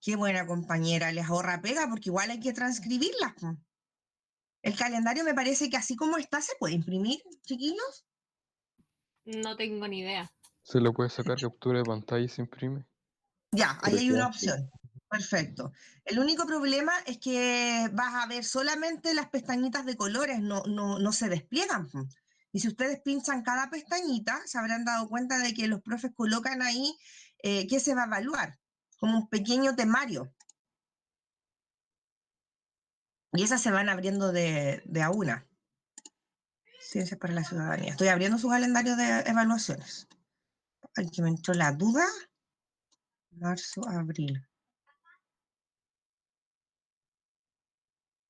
Qué buena compañera, les ahorra pega porque igual hay que transcribirlas, po. El calendario me parece que así como está se puede imprimir, chiquillos. No tengo ni idea. Se le puede sacar captura de pantalla y se imprime. Ya, ahí Creo hay que una así. opción. Perfecto. El único problema es que vas a ver solamente las pestañitas de colores, no se despliegan, po. Y si ustedes pinchan cada pestañita, se habrán dado cuenta de que los profes colocan ahí qué se va a evaluar, como un pequeño temario. Y esas se van abriendo de a una. Ciencias para la ciudadanía. Estoy abriendo su calendario de evaluaciones. Aquí me entró la duda. Marzo, abril.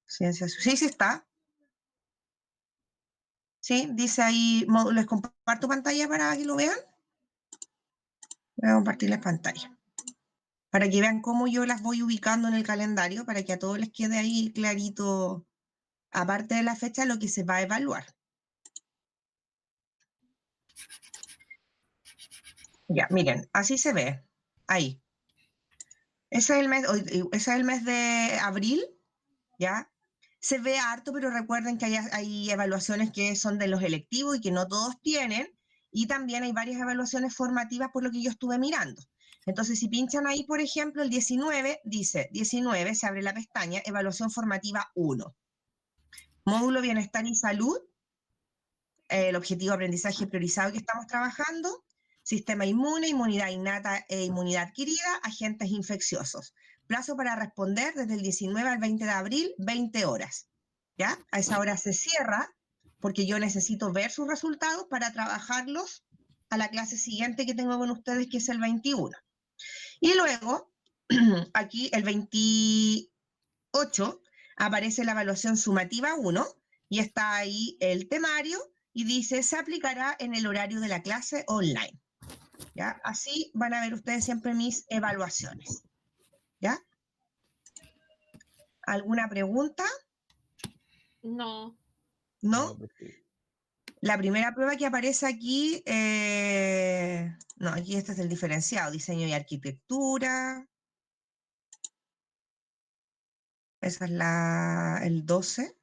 Ciencias. Sí, sí está. Sí, dice ahí, les comparto pantalla para que lo vean. Voy a compartirles pantalla. Para que vean cómo yo las voy ubicando en el calendario, para que a todos les quede ahí clarito, aparte de la fecha, lo que se va a evaluar. Ya, miren, así se ve. Ahí. Ese es el mes de abril, ¿ya? Se ve harto, pero recuerden que hay evaluaciones que son de los electivos y que no todos tienen, y también hay varias evaluaciones formativas por lo que yo estuve mirando. Entonces, si pinchan ahí, por ejemplo, el 19, dice 19, se abre la pestaña, evaluación formativa 1. Módulo Bienestar y Salud, el objetivo de aprendizaje priorizado que estamos trabajando, sistema inmune, inmunidad innata e inmunidad adquirida, agentes infecciosos. Plazo para responder desde el 19 al 20 de abril, 20 horas. ¿Ya? A esa hora se cierra porque yo necesito ver sus resultados para trabajarlos a la clase siguiente que tengo con ustedes, que es el 21. Y luego, aquí el 28, aparece la evaluación sumativa 1 y está ahí el temario y dice, se aplicará en el horario de la clase online. ¿Ya? Así van a ver ustedes siempre mis evaluaciones. ¿Ya? ¿Alguna pregunta? No. ¿No? No, perfecto. La primera prueba que aparece aquí, no, aquí este es el diferenciado, diseño y arquitectura. Esa es el 12.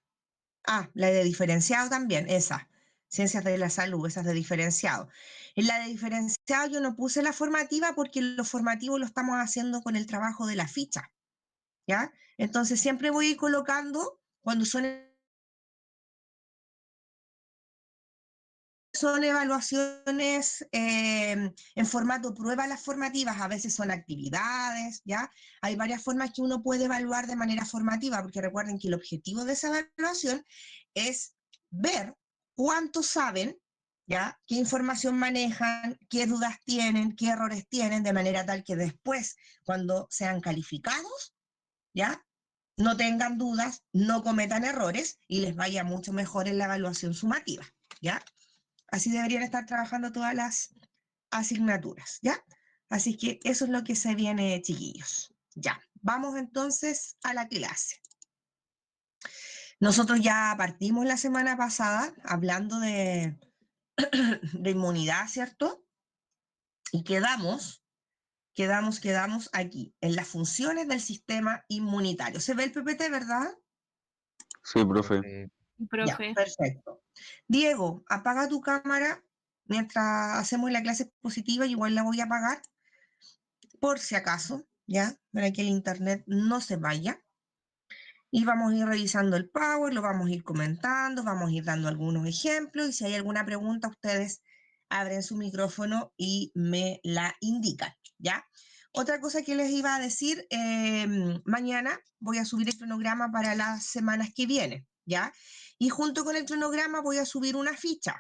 Ah, la de diferenciado también, esa. Ciencias de la salud, esa es de diferenciado. En la de diferenciado yo no puse la formativa porque lo formativo lo estamos haciendo con el trabajo de la ficha, ¿ya? Entonces siempre voy a ir colocando, cuando son evaluaciones en formato prueba las formativas, a veces son actividades, ¿ya? Hay varias formas que uno puede evaluar de manera formativa, porque recuerden que el objetivo de esa evaluación es ver cuánto saben, ¿ya? Qué información manejan, qué dudas tienen, qué errores tienen, de manera tal que después, cuando sean calificados, ¿ya? No tengan dudas, no cometan errores y les vaya mucho mejor en la evaluación sumativa, ¿ya? Así deberían estar trabajando todas las asignaturas, ¿ya? Así que eso es lo que se viene, chiquillos. Ya, vamos entonces a la clase. Nosotros ya partimos la semana pasada hablando de inmunidad, ¿cierto? Y quedamos aquí, en las funciones del sistema inmunitario. ¿Se ve el PPT, verdad? Sí, profe. Ya, Profe. perfecto. Diego, apaga tu cámara mientras hacemos la clase expositiva, igual la voy a apagar por si acaso, ¿ya? Para que el internet no se vaya. Y vamos a ir revisando el Power, lo vamos a ir comentando, vamos a ir dando algunos ejemplos y si hay alguna pregunta, ustedes abren su micrófono y me la indican, ¿ya? Otra cosa que les iba a decir, mañana voy a subir el cronograma para las semanas que vienen, ¿ya? Y junto con el cronograma voy a subir una ficha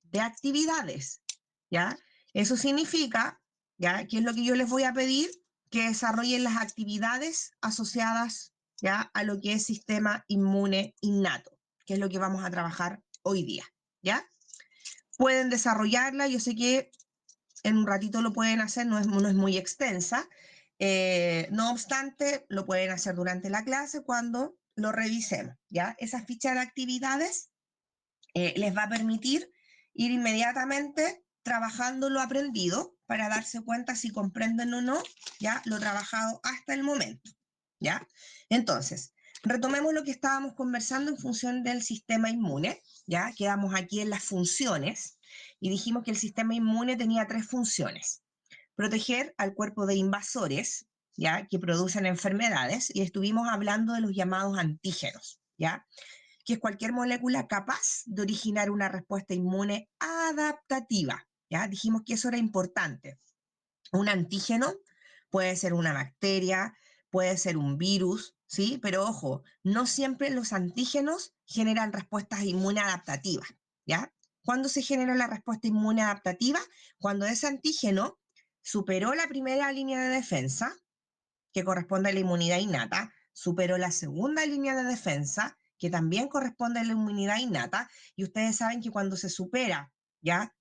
de actividades, ¿ya? Eso significa, ¿ya? ¿Qué es lo que yo les voy a pedir? Que desarrollen las actividades asociadas, ¿ya? A lo que es sistema inmune innato, que es lo que vamos a trabajar hoy día, ¿ya? Pueden desarrollarla, yo sé que en un ratito lo pueden hacer, no es muy extensa, no obstante, lo pueden hacer durante la clase cuando lo revisemos, ¿ya? Esa ficha de actividades les va a permitir ir inmediatamente trabajando lo aprendido para darse cuenta si comprenden o no, ya, lo trabajado hasta el momento, ¿ya? Entonces, retomemos lo que estábamos conversando en función del sistema inmune, ¿ya? Quedamos aquí en las funciones y dijimos que el sistema inmune tenía 3 funciones. Proteger al cuerpo de invasores, ¿ya? Que producen enfermedades, y estuvimos hablando de los llamados antígenos, ¿ya? Que es cualquier molécula capaz de originar una respuesta inmune adaptativa, ¿ya? Dijimos que eso era importante. Un antígeno puede ser una bacteria, puede ser un virus, ¿sí? Pero ojo, no siempre los antígenos generan respuestas inmunes adaptativas, ¿ya? ¿Cuándo se genera la respuesta inmune adaptativa? Cuando ese antígeno superó la primera línea de defensa, que corresponde a la inmunidad innata, superó la segunda línea de defensa, que también corresponde a la inmunidad innata, y ustedes saben que cuando se supera, ¿ya?,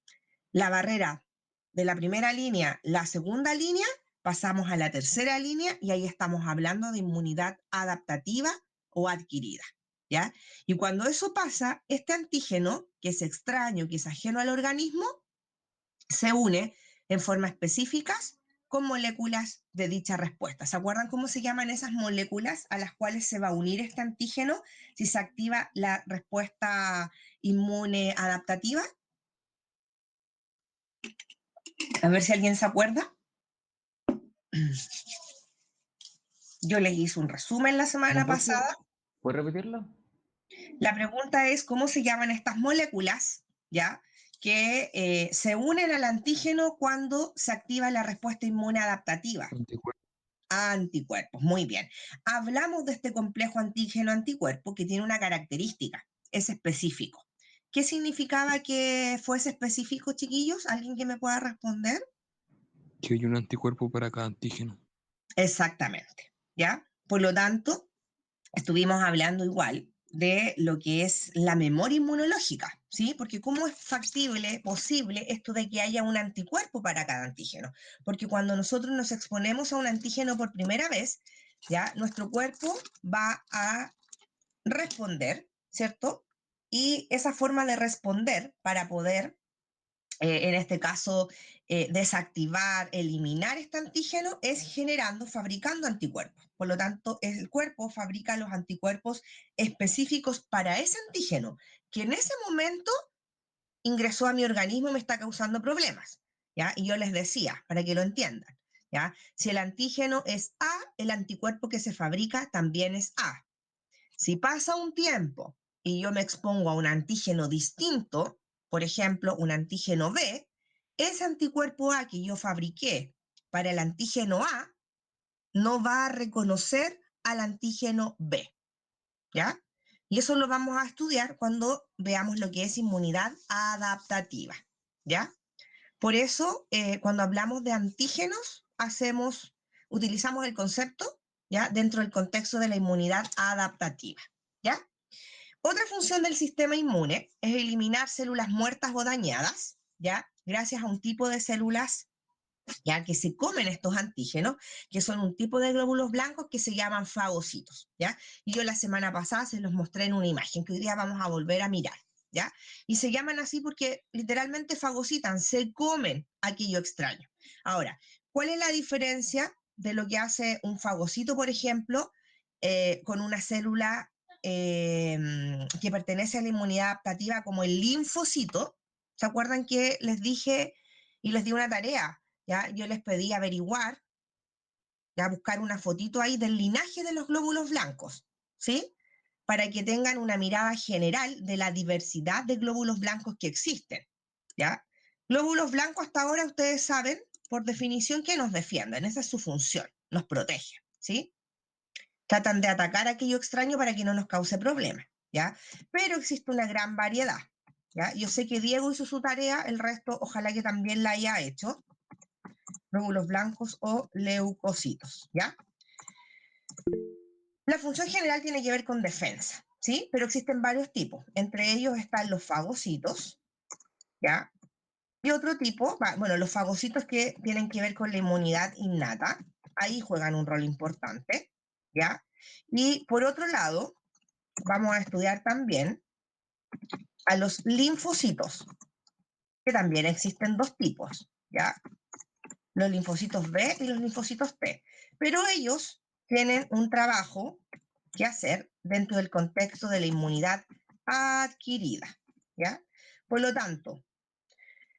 la barrera de la primera línea, la segunda línea, pasamos a la tercera línea y ahí estamos hablando de inmunidad adaptativa o adquirida, ¿ya? Y cuando eso pasa, este antígeno, que es extraño, que es ajeno al organismo, se une en forma específicas con moléculas de dicha respuesta. ¿Se acuerdan cómo se llaman esas moléculas a las cuales se va a unir este antígeno si se activa la respuesta inmune adaptativa? A ver si alguien se acuerda. Yo les hice un resumen la semana pasada. ¿Puedes repetirlo? La pregunta es cómo se llaman estas moléculas, ¿ya?, que se unen al antígeno cuando se activa la respuesta inmune adaptativa. Anticuerpos. Anticuerpos, muy bien. Hablamos de este complejo antígeno-anticuerpo que tiene una característica, es específico. ¿Qué significaba que fuese específico, chiquillos? ¿Alguien que me pueda responder? Que hay un anticuerpo para cada antígeno. Exactamente, ¿ya? Por lo tanto, estuvimos hablando igual de lo que es la memoria inmunológica, ¿sí? Porque ¿cómo es factible, posible esto de que haya un anticuerpo para cada antígeno? Porque cuando nosotros nos exponemos a un antígeno por primera vez, ya nuestro cuerpo va a responder, ¿cierto? Y esa forma de responder para poder en este caso, desactivar, eliminar este antígeno, es generando, fabricando anticuerpos. Por lo tanto, el cuerpo fabrica los anticuerpos específicos para ese antígeno, que en ese momento ingresó a mi organismo y me está causando problemas, ¿ya? Y yo les decía, para que lo entiendan, ¿ya? Si el antígeno es A, el anticuerpo que se fabrica también es A. Si pasa un tiempo y yo me expongo a un antígeno distinto, por ejemplo, un antígeno B, ese anticuerpo A que yo fabriqué para el antígeno A no va a reconocer al antígeno B, ¿ya? Y eso lo vamos a estudiar cuando veamos lo que es inmunidad adaptativa, ¿ya? Por eso, cuando hablamos de antígenos, utilizamos el concepto, ¿ya?, dentro del contexto de la inmunidad adaptativa, ¿ya? Otra función del sistema inmune es eliminar células muertas o dañadas, ¿ya?, gracias a un tipo de células, ya, que se comen estos antígenos, que son un tipo de glóbulos blancos que se llaman fagocitos, ¿ya? Y yo la semana pasada se los mostré en una imagen que hoy día vamos a volver a mirar, ¿ya? Y se llaman así porque literalmente fagocitan, se comen aquello extraño. Ahora, ¿cuál es la diferencia de lo que hace un fagocito, por ejemplo, con una célula que pertenece a la inmunidad adaptativa como el linfocito? ¿Se acuerdan que les dije y les di una tarea? ¿Ya? Yo les pedí averiguar, ya, buscar una fotito ahí del linaje de los glóbulos blancos, ¿sí? Para que tengan una mirada general de la diversidad de glóbulos blancos que existen, ¿ya? Glóbulos blancos hasta ahora ustedes saben, por definición, que nos defienden, esa es su función, nos protegen, ¿sí? Tratan de atacar aquello extraño para que no nos cause problemas, ¿ya? Pero existe una gran variedad, ¿ya? Yo sé que Diego hizo su tarea, el resto ojalá que también la haya hecho, glóbulos blancos o leucocitos, ¿ya? La función general tiene que ver con defensa, ¿sí? Pero existen varios tipos. Entre ellos están los fagocitos, ¿ya? Y otro tipo, bueno, los fagocitos que tienen que ver con la inmunidad innata, ahí juegan un rol importante, ¿ya? Y por otro lado, vamos a estudiar también a los linfocitos, que también existen dos tipos, ¿ya? Los linfocitos B y los linfocitos T. Pero ellos tienen un trabajo que hacer dentro del contexto de la inmunidad adquirida, ¿ya? Por lo tanto,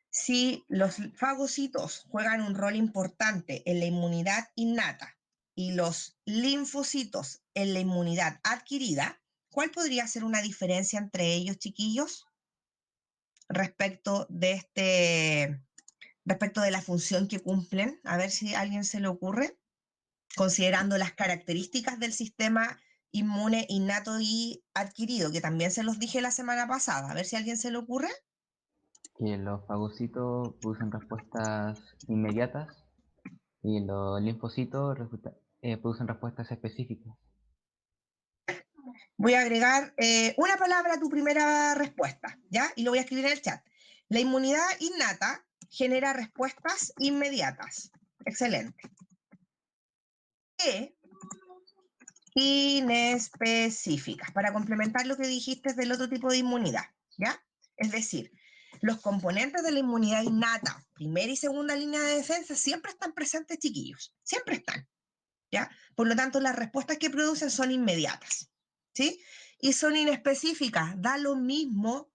si los fagocitos juegan un rol importante en la inmunidad innata y los linfocitos en la inmunidad adquirida, ¿cuál podría ser una diferencia entre ellos, chiquillos? Respecto de la función que cumplen, a ver si a alguien se le ocurre, considerando las características del sistema inmune innato y adquirido, que también se los dije la semana pasada, a ver si a alguien se le ocurre. Que los fagocitos producen respuestas inmediatas y los linfocitos producen respuestas específicas. Voy a agregar una palabra a tu primera respuesta, ¿ya? Y lo voy a escribir en el chat. La inmunidad innata genera respuestas inmediatas. Excelente. E inespecíficas, para complementar lo que dijiste del otro tipo de inmunidad, ¿ya? Es decir, los componentes de la inmunidad innata, primera y segunda línea de defensa, siempre están presentes, chiquillos, siempre están, ¿ya? Por lo tanto, las respuestas que producen son inmediatas, ¿sí? Y son inespecíficas, da lo mismo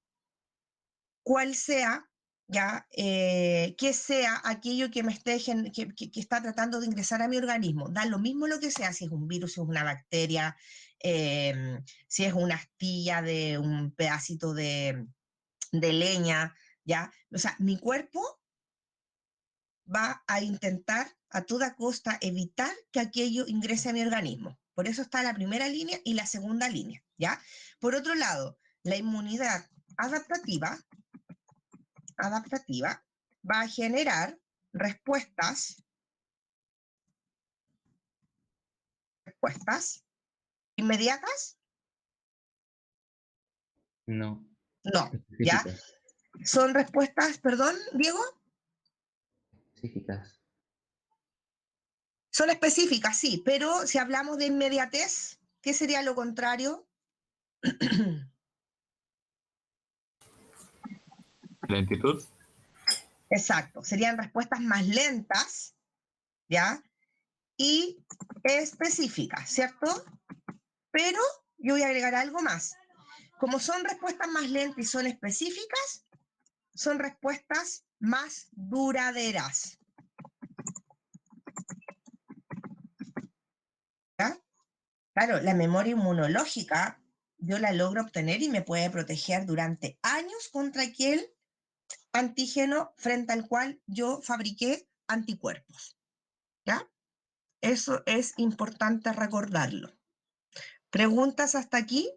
cuál sea, ¿ya? Que sea aquello que me esté que está tratando de ingresar a mi organismo. Da lo mismo lo que sea, si es un virus, si es una bacteria, si es una astilla de un pedacito de leña, ¿ya? O sea, mi cuerpo va a intentar a toda costa evitar que aquello ingrese a mi organismo. Por eso está la primera línea y la segunda línea, ¿ya? Por otro lado, la inmunidad adaptativa va a generar respuestas inmediatas. No. No, ¿ya? Específicas. Son respuestas, perdón, Diego, Específicas. son específicas, sí, pero si hablamos de inmediatez, ¿qué sería lo contrario? ¿Lentitud? Exacto, serían respuestas más lentas, ¿ya? Y específicas, ¿cierto? Pero yo voy a agregar algo más. Como son respuestas más lentas y son específicas, son respuestas más duraderas. ¿Ya? Claro, la memoria inmunológica yo la logro obtener y me puede proteger durante años contra aquel antígeno frente al cual yo fabriqué anticuerpos. ¿Ya? Eso es importante recordarlo. ¿Preguntas hasta aquí?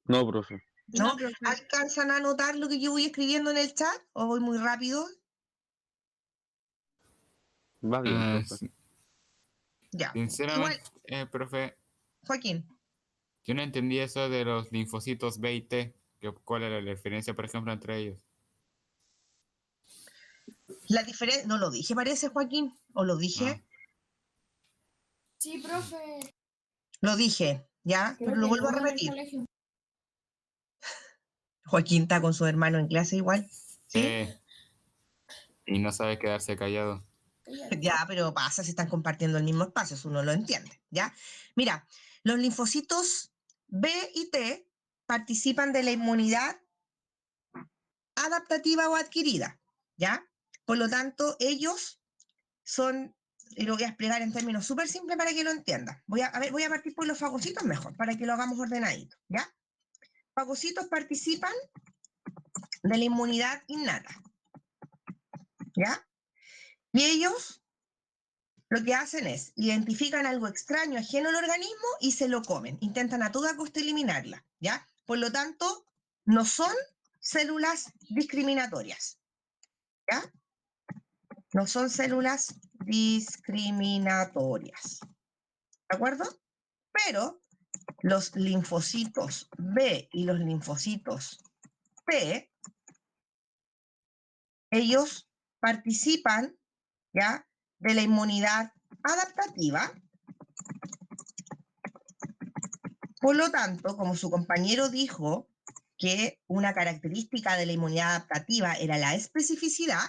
No, profe. ¿No? No, profe. ¿Alcanzan a notar lo que yo voy escribiendo en el chat o voy muy rápido? Va bien, profe. Sí. Ya. Sinceramente, Igual, profe, Joaquín. yo no entendí eso de los linfocitos B y T. ¿Cuál era la diferencia, por ejemplo, entre ellos? La diferencia, no lo dije, parece, Joaquín, o lo dije. Ah. Sí, profe. Lo dije, ¿ya? Creo Pero lo que vuelvo a no en el repetir. colegio. Joaquín está con su hermano en clase igual, ¿sí? Y no sabe quedarse callado. Ya, pero pasa si están compartiendo el mismo espacio, eso uno lo entiende, ¿ya? Mira, los linfocitos B y T participan de la inmunidad adaptativa o adquirida, ¿ya? Por lo tanto, ellos son, y lo voy a explicar en términos súper simples para que lo entiendan. Voy a partir por los fagocitos mejor, para que lo hagamos ordenadito, ¿ya? Fagocitos participan de la inmunidad innata, ¿ya? Y ellos lo que hacen es identifican algo extraño, ajeno al organismo y se lo comen. Intentan a toda costa eliminarla, ¿ya? Por lo tanto, no son células discriminatorias, ¿ya? No son células discriminatorias, ¿de acuerdo? Pero los linfocitos B y los linfocitos T, ellos participan, ¿ya?, de la inmunidad adaptativa Por lo tanto, como su compañero dijo que una característica de la inmunidad adaptativa era la especificidad,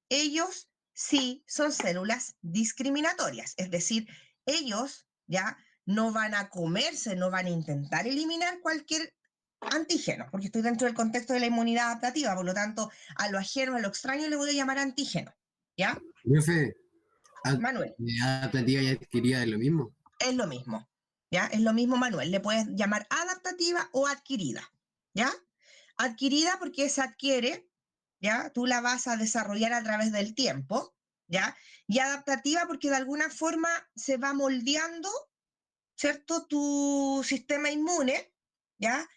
ellos sí son células discriminatorias, es decir, ellos ya no van a comerse, no van a intentar eliminar cualquier antígeno, porque estoy dentro del contexto de la inmunidad adaptativa, por lo tanto, a lo ajeno, a lo extraño le voy a llamar antígeno, ¿ya? Profe, Manuel, adaptativa y adquirida es lo mismo. es lo mismo, ¿ya? Es lo mismo, Manuel, le puedes llamar adaptativa o adquirida, ¿ya? Adquirida porque se adquiere, ¿ya? Tú la vas a desarrollar a través del tiempo, ¿ya? Y adaptativa porque de alguna forma se va moldeando, ¿cierto? Tu sistema inmune, ¿ya?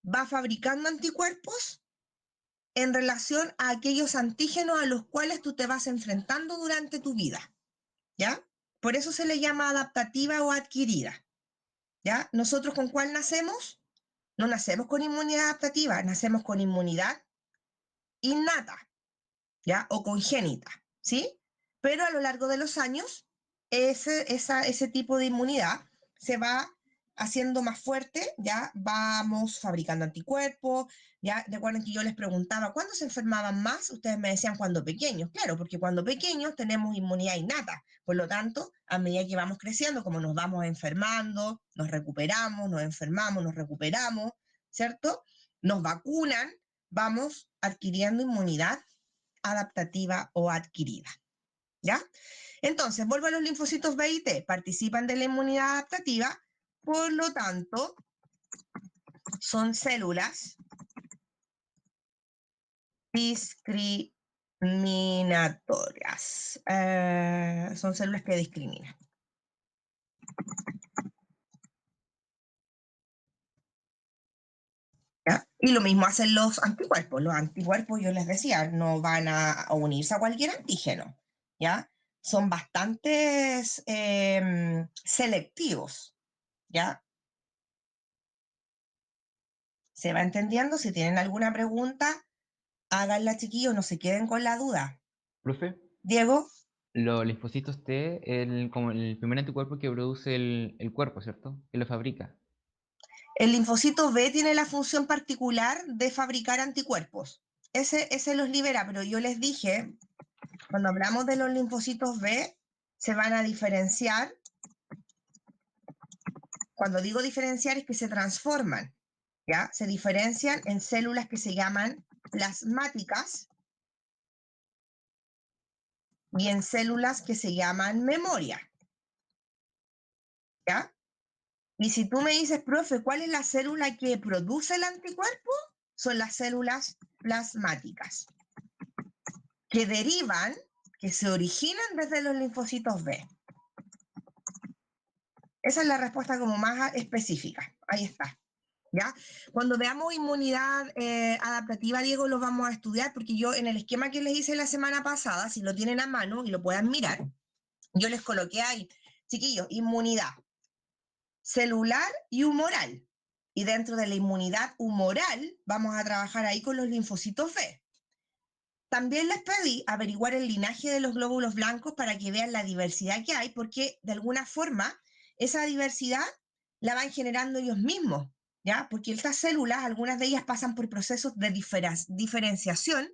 Va fabricando anticuerpos en relación a aquellos antígenos a los cuales tú te vas enfrentando durante tu vida, ¿ya? Por eso se le llama adaptativa o adquirida, ¿ya? ¿Nosotros con cuál nacemos? No nacemos con inmunidad adaptativa, nacemos con inmunidad innata, ¿ya? O congénita, ¿sí? Pero a lo largo de los años, ese tipo de inmunidad se va haciendo más fuerte, ya vamos fabricando anticuerpos, ya recuerden que yo les preguntaba, ¿cuándo se enfermaban más? Ustedes me decían cuando pequeños, claro, porque cuando pequeños tenemos inmunidad innata, por lo tanto, a medida que vamos creciendo, como nos vamos enfermando, nos recuperamos, nos enfermamos, nos recuperamos, ¿cierto? Nos vacunan, vamos adquiriendo inmunidad adaptativa o adquirida, ¿ya? Entonces, vuelvo a los linfocitos B y T, participan de la inmunidad adaptativa, por lo tanto, son células discriminatorias. Son células que discriminan. ¿Ya? Y lo mismo hacen los anticuerpos. Los anticuerpos, yo les decía, no van a unirse a cualquier antígeno, ¿ya? Son bastante selectivos, ¿ya? ¿Se va entendiendo? Si tienen alguna pregunta, háganla, chiquillos, no se queden con la duda. Profe, Diego, los linfocitos T, como el primer anticuerpo que produce el cuerpo, ¿cierto? Que lo fabrica. el linfocito B tiene la función particular de fabricar anticuerpos. Ese los libera, pero yo les dije, cuando hablamos de los linfocitos B, se van a diferenciar. Cuando digo diferenciar es que se transforman, ¿ya? Se diferencian en células que se llaman plasmáticas y en células que se llaman memoria, ¿ya? Y si tú me dices, profe, ¿cuál es la célula que produce el anticuerpo? Son las células plasmáticas, que derivan, que se originan desde los linfocitos B. Esa es la respuesta como más específica. Ahí está. ¿Ya? Cuando veamos inmunidad adaptativa, Diego, lo vamos a estudiar, porque yo en el esquema que les hice la semana pasada, si lo tienen a mano y lo puedan mirar, yo les coloqué ahí, chiquillos, inmunidad celular y humoral. Y dentro de la inmunidad humoral, vamos a trabajar ahí con los linfocitos B. También les pedí averiguar el linaje de los glóbulos blancos para que vean la diversidad que hay, porque de alguna forma esa diversidad la van generando ellos mismos, ¿ya? Porque estas células, algunas de ellas pasan por procesos de diferenciación,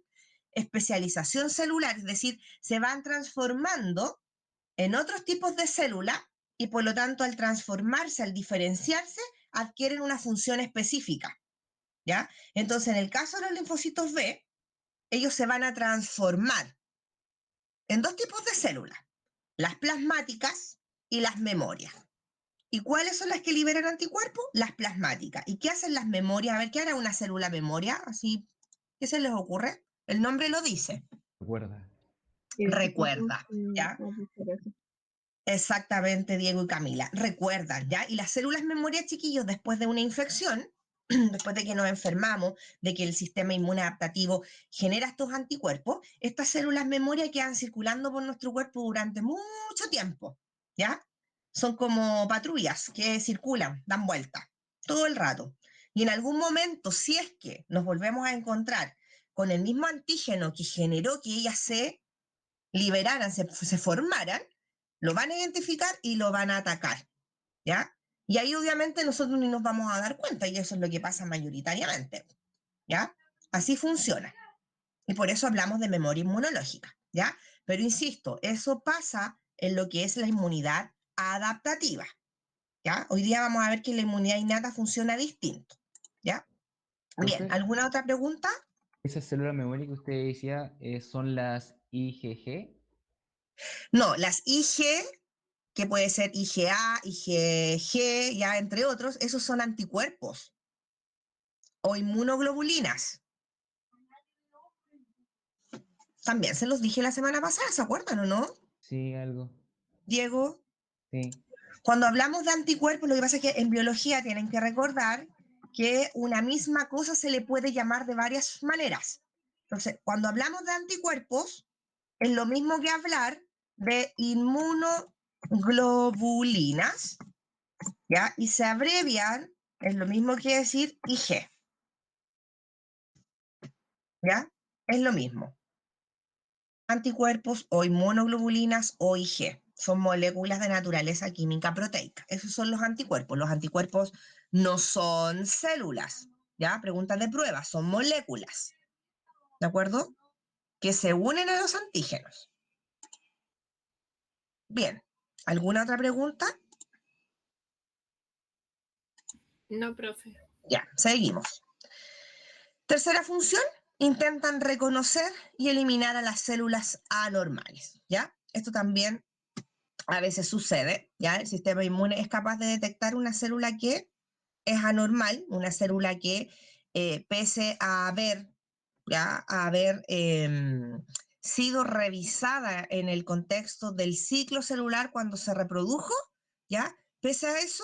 especialización celular, es decir, se van transformando en otros tipos de células y por lo tanto al transformarse, al diferenciarse, adquieren una función específica, ¿ya? Entonces, en el caso de los linfocitos B, ellos se van a transformar en dos tipos de células, las plasmáticas y las memorias. ¿Y cuáles son las que liberan anticuerpos? Las plasmáticas. ¿Y qué hacen las memorias? A ver, ¿qué hará una célula memoria? Así, ¿qué se les ocurre? El nombre lo dice. Recuerda. Recuerda, ¿ya? Exactamente, Diego y Camila. Recuerdan, ¿ya? Y las células memoria, chiquillos, después de una infección, después de que nos enfermamos, de que el sistema inmune adaptativo genera estos anticuerpos, estas células memoria quedan circulando por nuestro cuerpo durante mucho tiempo, ¿ya? Son como patrullas que circulan, dan vuelta todo el rato. Y en algún momento, si es que nos volvemos a encontrar con el mismo antígeno que generó que ellas se liberaran, se formaran, lo van a identificar y lo van a atacar, ¿ya? Y ahí obviamente nosotros ni nos vamos a dar cuenta, y eso es lo que pasa mayoritariamente, ¿ya? Así funciona. Y por eso hablamos de memoria inmunológica, ¿ya? Pero insisto, eso pasa en lo que es la inmunidad adaptativa, ¿ya? Hoy día vamos a ver que la inmunidad innata funciona distinto, ¿ya? Bien, Profe, ¿alguna otra pregunta? esas células memoria que usted decía son las IgG. No, las IG, que puede ser IgA, IgG, ya entre otros, esos son anticuerpos o inmunoglobulinas. También se los dije la semana pasada, ¿se acuerdan o no? Sí, algo. Diego, Sí. cuando hablamos de anticuerpos, lo que pasa es que en biología tienen que recordar que una misma cosa se le puede llamar de varias maneras. Entonces, cuando hablamos de anticuerpos, es lo mismo que hablar de inmunoglobulinas, ¿ya? Y se abrevian, es lo mismo que decir IG, ¿ya? Es lo mismo. Anticuerpos o inmunoglobulinas o IG. Son moléculas de naturaleza química proteica. Esos son los anticuerpos. Los anticuerpos no son células, ¿ya? Preguntas de prueba, son moléculas, ¿de acuerdo? Que se unen a los antígenos. Bien, ¿alguna otra pregunta? No, profe. Ya, seguimos. Tercera función, intentan reconocer y eliminar a las células anormales, ¿ya? Esto también a veces sucede, ¿ya? El sistema inmune es capaz de detectar una célula que es anormal, una célula que pese a haber, ¿ya? A haber sido revisada en el contexto del ciclo celular cuando se reprodujo, ¿ya? Pese a eso,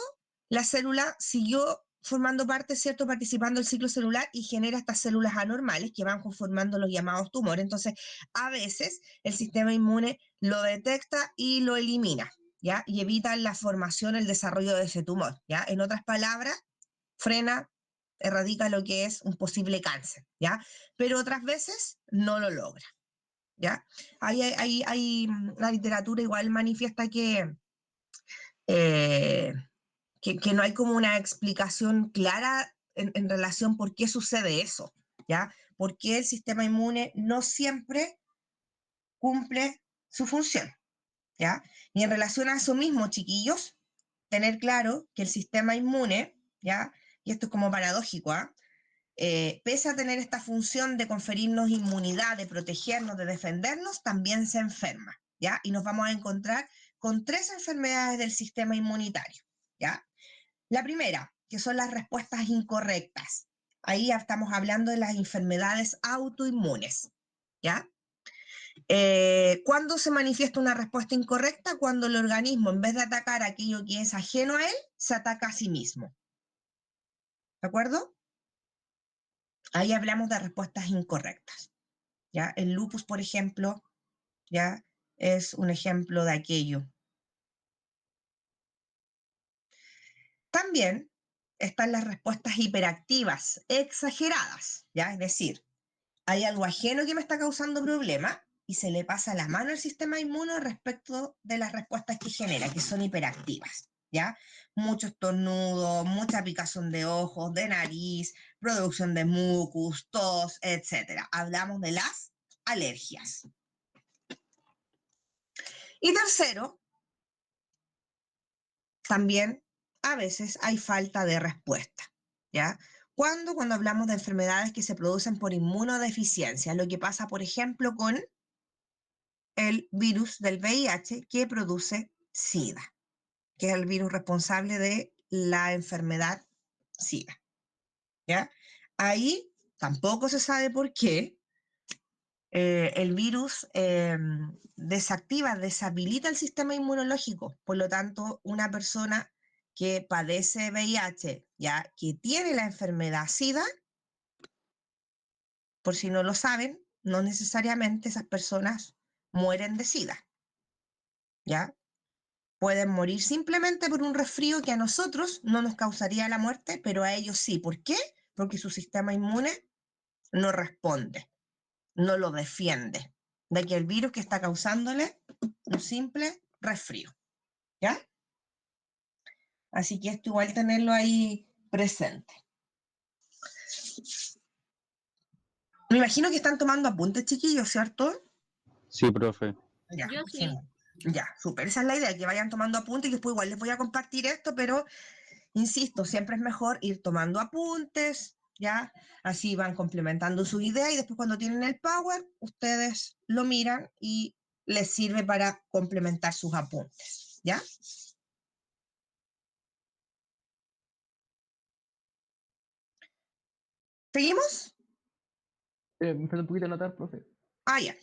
la célula siguió formando parte, ¿cierto? Participando del ciclo celular y genera estas células anormales que van conformando los llamados tumores. Entonces, a veces el sistema inmune lo detecta y lo elimina, ¿ya? Y evita la formación, el desarrollo de ese tumor, ¿ya? En otras palabras, frena, erradica lo que es un posible cáncer, ¿ya? Pero otras veces no lo logra, ¿ya? La literatura igual manifiesta eh, que no hay como una explicación clara en relación por qué sucede eso, ¿ya? Porque el sistema inmune no siempre cumple su función, ¿ya? Y en relación a eso mismo, chiquillos, tener claro que el sistema inmune, ¿ya? Y esto es como paradójico, ¿ah? Pese a tener esta función de conferirnos inmunidad, de protegernos, de defendernos, también se enferma, ¿ya? Y nos vamos a encontrar con 3 enfermedades del sistema inmunitario, ¿ya? La primera, que son las respuestas incorrectas. Ahí ya estamos hablando de las enfermedades autoinmunes, ¿ya? ¿Cuándo se manifiesta una respuesta incorrecta? Cuando el organismo, en vez de atacar aquello que es ajeno a él, se ataca a sí mismo. ¿De acuerdo? Ahí hablamos de respuestas incorrectas, ¿ya? El lupus, por ejemplo, ¿ya? Es un ejemplo de aquello. También están las respuestas hiperactivas, exageradas, ¿ya? Es decir, hay algo ajeno que me está causando problema y se le pasa la mano al sistema inmune respecto de las respuestas que genera, que son hiperactivas, ¿ya? Mucho estornudo, mucha picazón de ojos, de nariz, producción de mucus, tos, etc. Hablamos de las alergias. Y tercero, también a veces hay falta de respuesta, ¿ya? Cuando hablamos de enfermedades que se producen por inmunodeficiencia, lo que pasa, por ejemplo, con el virus del VIH que produce SIDA, que es el virus responsable de la enfermedad SIDA, ¿ya? Ahí tampoco se sabe por qué el virus deshabilita el sistema inmunológico. Por lo tanto, una persona que padece VIH, ya que tiene la enfermedad SIDA, por si no lo saben, no necesariamente esas personas mueren de SIDA, ¿ya? Pueden morir simplemente por un resfrío que a nosotros no nos causaría la muerte, pero a ellos sí. ¿Por qué? Porque su sistema inmune no responde, no lo defiende de que el virus que está causándole un simple resfrío, ¿ya? Así que esto igual tenerlo ahí presente. Me imagino que están tomando apuntes, chiquillos, ¿cierto? Sí, profe. Ya, Yo sí. genial. Ya, súper. Esa es la idea, que vayan tomando apuntes y después igual les voy a compartir esto, pero insisto, siempre es mejor ir tomando apuntes, ¿ya? Así van complementando su idea y después cuando tienen el Power, ustedes lo miran y les sirve para complementar sus apuntes, ¿ya? ¿Seguimos? Me falta un poquito anotar, profe. Ah, ya.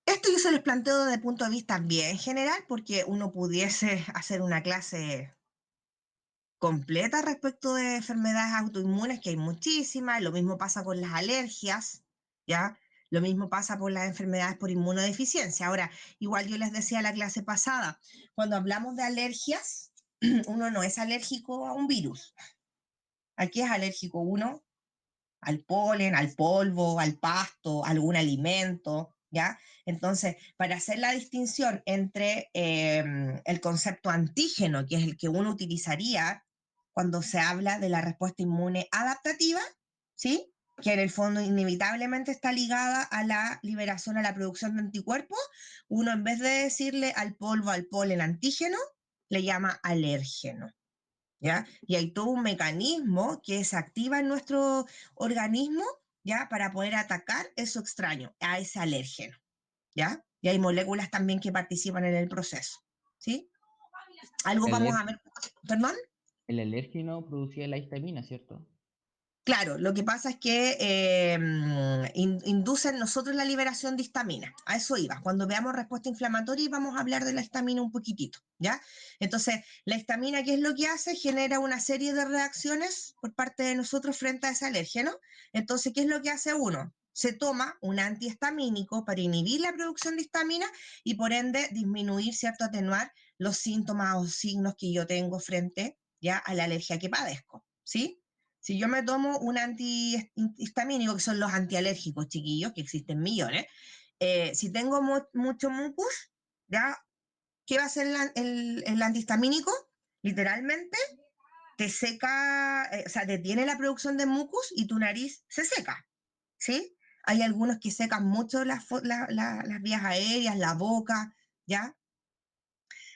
Esto yo se los planteo desde el punto de vista bien general, porque uno pudiese hacer una clase completa respecto de enfermedades autoinmunes, que hay muchísimas. Lo mismo pasa con las alergias, ¿ya? Lo mismo pasa por las enfermedades por inmunodeficiencia. Ahora, igual yo les decía la clase pasada, cuando hablamos de alergias, uno no es alérgico a un virus. Aquí es alérgico uno al polen, al polvo, al pasto, a algún alimento, ¿ya? Entonces, para hacer la distinción entre el concepto antígeno, que es el que uno utilizaría cuando se habla de la respuesta inmune adaptativa, ¿sí? Que en el fondo inevitablemente está ligada a la liberación, a la producción de anticuerpos, uno en vez de decirle al polvo, al polen antígeno, le llama alérgeno. ¿Ya? Y hay todo un mecanismo que se activa en nuestro organismo, ¿ya? Para poder atacar eso extraño, a ese alérgeno, ¿ya? Y hay moléculas también que participan en el proceso, ¿sí? Algo vamos a ver, ¿perdón? El alérgeno producía la histamina, ¿cierto? Claro, lo que pasa es que induce en nosotros la liberación de histamina. A eso iba. Cuando veamos respuesta inflamatoria vamos a hablar de la histamina un poquitito, ¿ya? Entonces, la histamina, ¿qué es lo que hace? Genera una serie de reacciones por parte de nosotros frente a ese alérgeno. Entonces, ¿qué es lo que hace uno? Se toma un antihistamínico para inhibir la producción de histamina y por ende disminuir, ¿cierto? Atenuar los síntomas o signos que yo tengo frente ya a la alergia que padezco, ¿sí? Si yo me tomo un antihistamínico, que son los antialérgicos, chiquillos, que existen millones, si tengo mucho mucus, ¿ya? ¿Qué va a hacer el antihistamínico? Literalmente te seca, o sea, detiene la producción de mucus y tu nariz se seca, ¿sí? Hay algunos que secan mucho las vías aéreas, la boca, ¿ya?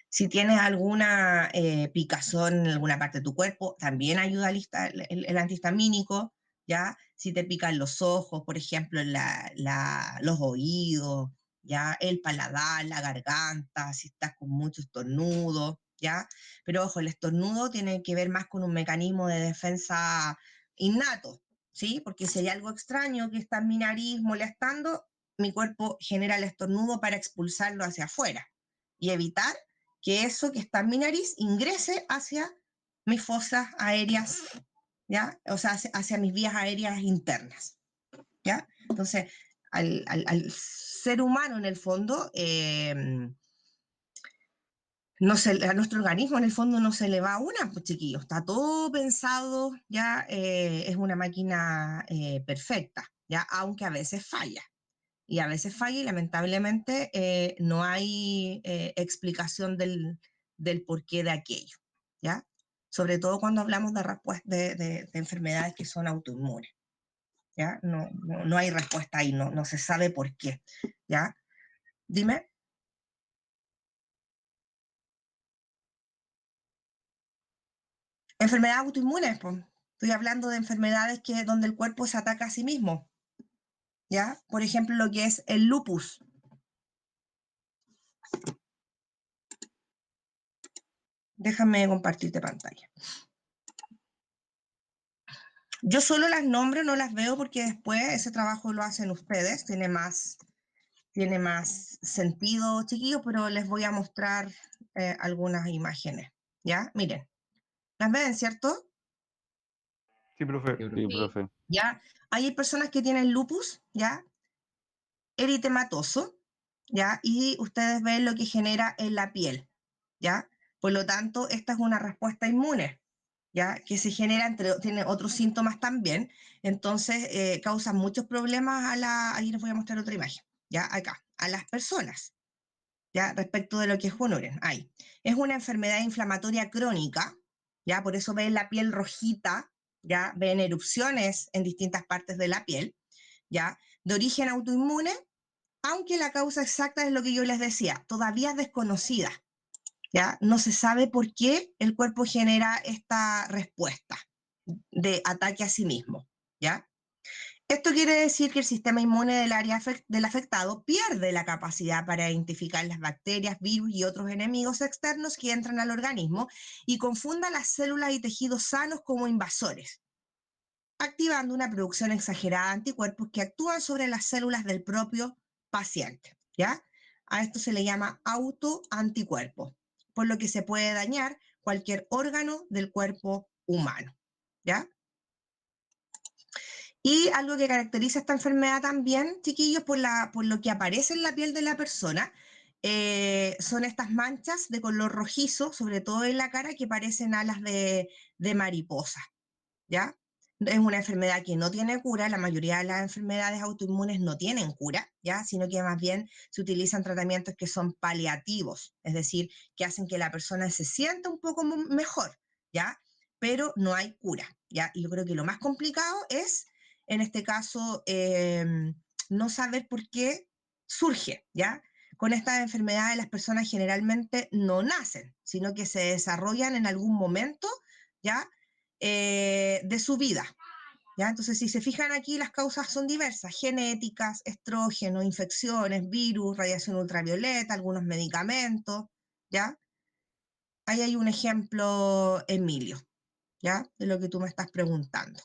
Si tienes alguna picazón en alguna parte de tu cuerpo, también ayuda el antihistamínico, ¿ya? Si te pican los ojos, por ejemplo, los oídos, ¿ya? El paladar, la garganta, si estás con mucho estornudo, ¿ya? Pero ojo, el estornudo tiene que ver más con un mecanismo de defensa innato, ¿sí? Porque si hay algo extraño que está en mi nariz molestando, mi cuerpo genera el estornudo para expulsarlo hacia afuera y evitar que eso que está en mi nariz ingrese hacia mis fosas aéreas, ¿ya? O sea, hacia mis vías aéreas internas, ¿ya? Entonces, al ser humano, en el fondo, a nuestro organismo, en el fondo, no se le va una, pues chiquillos, está todo pensado, ya es una máquina perfecta, ya, aunque a veces falla. Y a veces falla y lamentablemente no hay explicación del porqué de aquello, ¿ya? Sobre todo cuando hablamos de enfermedades que son autoinmunes, ¿ya? No hay respuesta ahí, no se sabe por qué, ¿ya? Dime. Enfermedades autoinmunes, pues. Estoy hablando de enfermedades donde el cuerpo se ataca a sí mismo, ¿ya? Por ejemplo, lo que es el lupus. Déjame compartirte pantalla. Yo solo las nombro, no las veo porque después ese trabajo lo hacen ustedes, tiene más sentido, chiquillos, pero les voy a mostrar algunas imágenes, ¿ya? Miren, ¿las ven, cierto? Sí, profe. Sí, Sí, Sí. profe. ¿Ya? Hay personas que tienen lupus, ¿ya? Eritematoso, ¿ya? Y ustedes ven lo que genera en la piel, ¿ya? Por lo tanto, esta es una respuesta inmune, ¿ya? Que se genera, tiene otros síntomas también, entonces causa muchos problemas ahí les voy a mostrar otra imagen, ¿ya? Acá, a las personas, ¿ya? Respecto de lo que es Hunuren. Ahí. Es una enfermedad inflamatoria crónica, ¿ya? Por eso ven la piel rojita, ¿ya? Ven erupciones en distintas partes de la piel, ¿ya? De origen autoinmune, aunque la causa exacta es lo que yo les decía, todavía es desconocida, ¿ya? No se sabe por qué el cuerpo genera esta respuesta de ataque a sí mismo, ¿ya? Esto quiere decir que el sistema inmune del área del afectado pierde la capacidad para identificar las bacterias, virus y otros enemigos externos que entran al organismo y confunda las células y tejidos sanos como invasores, activando una producción exagerada de anticuerpos que actúan sobre las células del propio paciente, ¿ya? A esto se le llama autoanticuerpo, por lo que se puede dañar cualquier órgano del cuerpo humano, ¿ya? Y algo que caracteriza esta enfermedad también, chiquillos, por lo que aparece en la piel de la persona, son estas manchas de color rojizo, sobre todo en la cara, que parecen alas de mariposa, ¿ya? Es una enfermedad que no tiene cura, la mayoría de las enfermedades autoinmunes no tienen cura, ¿ya? Sino que más bien se utilizan tratamientos que son paliativos, es decir, que hacen que la persona se sienta un poco mejor, ¿ya? Pero no hay cura, ¿ya? Y yo creo que lo más complicado es, en este caso, no saber por qué surge, ¿ya? Con estas enfermedades las personas generalmente no nacen, sino que se desarrollan en algún momento, ¿ya? De su vida, ¿ya? Entonces, si se fijan aquí, las causas son diversas, genéticas, estrógenos, infecciones, virus, radiación ultravioleta, algunos medicamentos, ¿ya? Ahí hay un ejemplo, Emilio, ¿ya? De lo que tú me estás preguntando,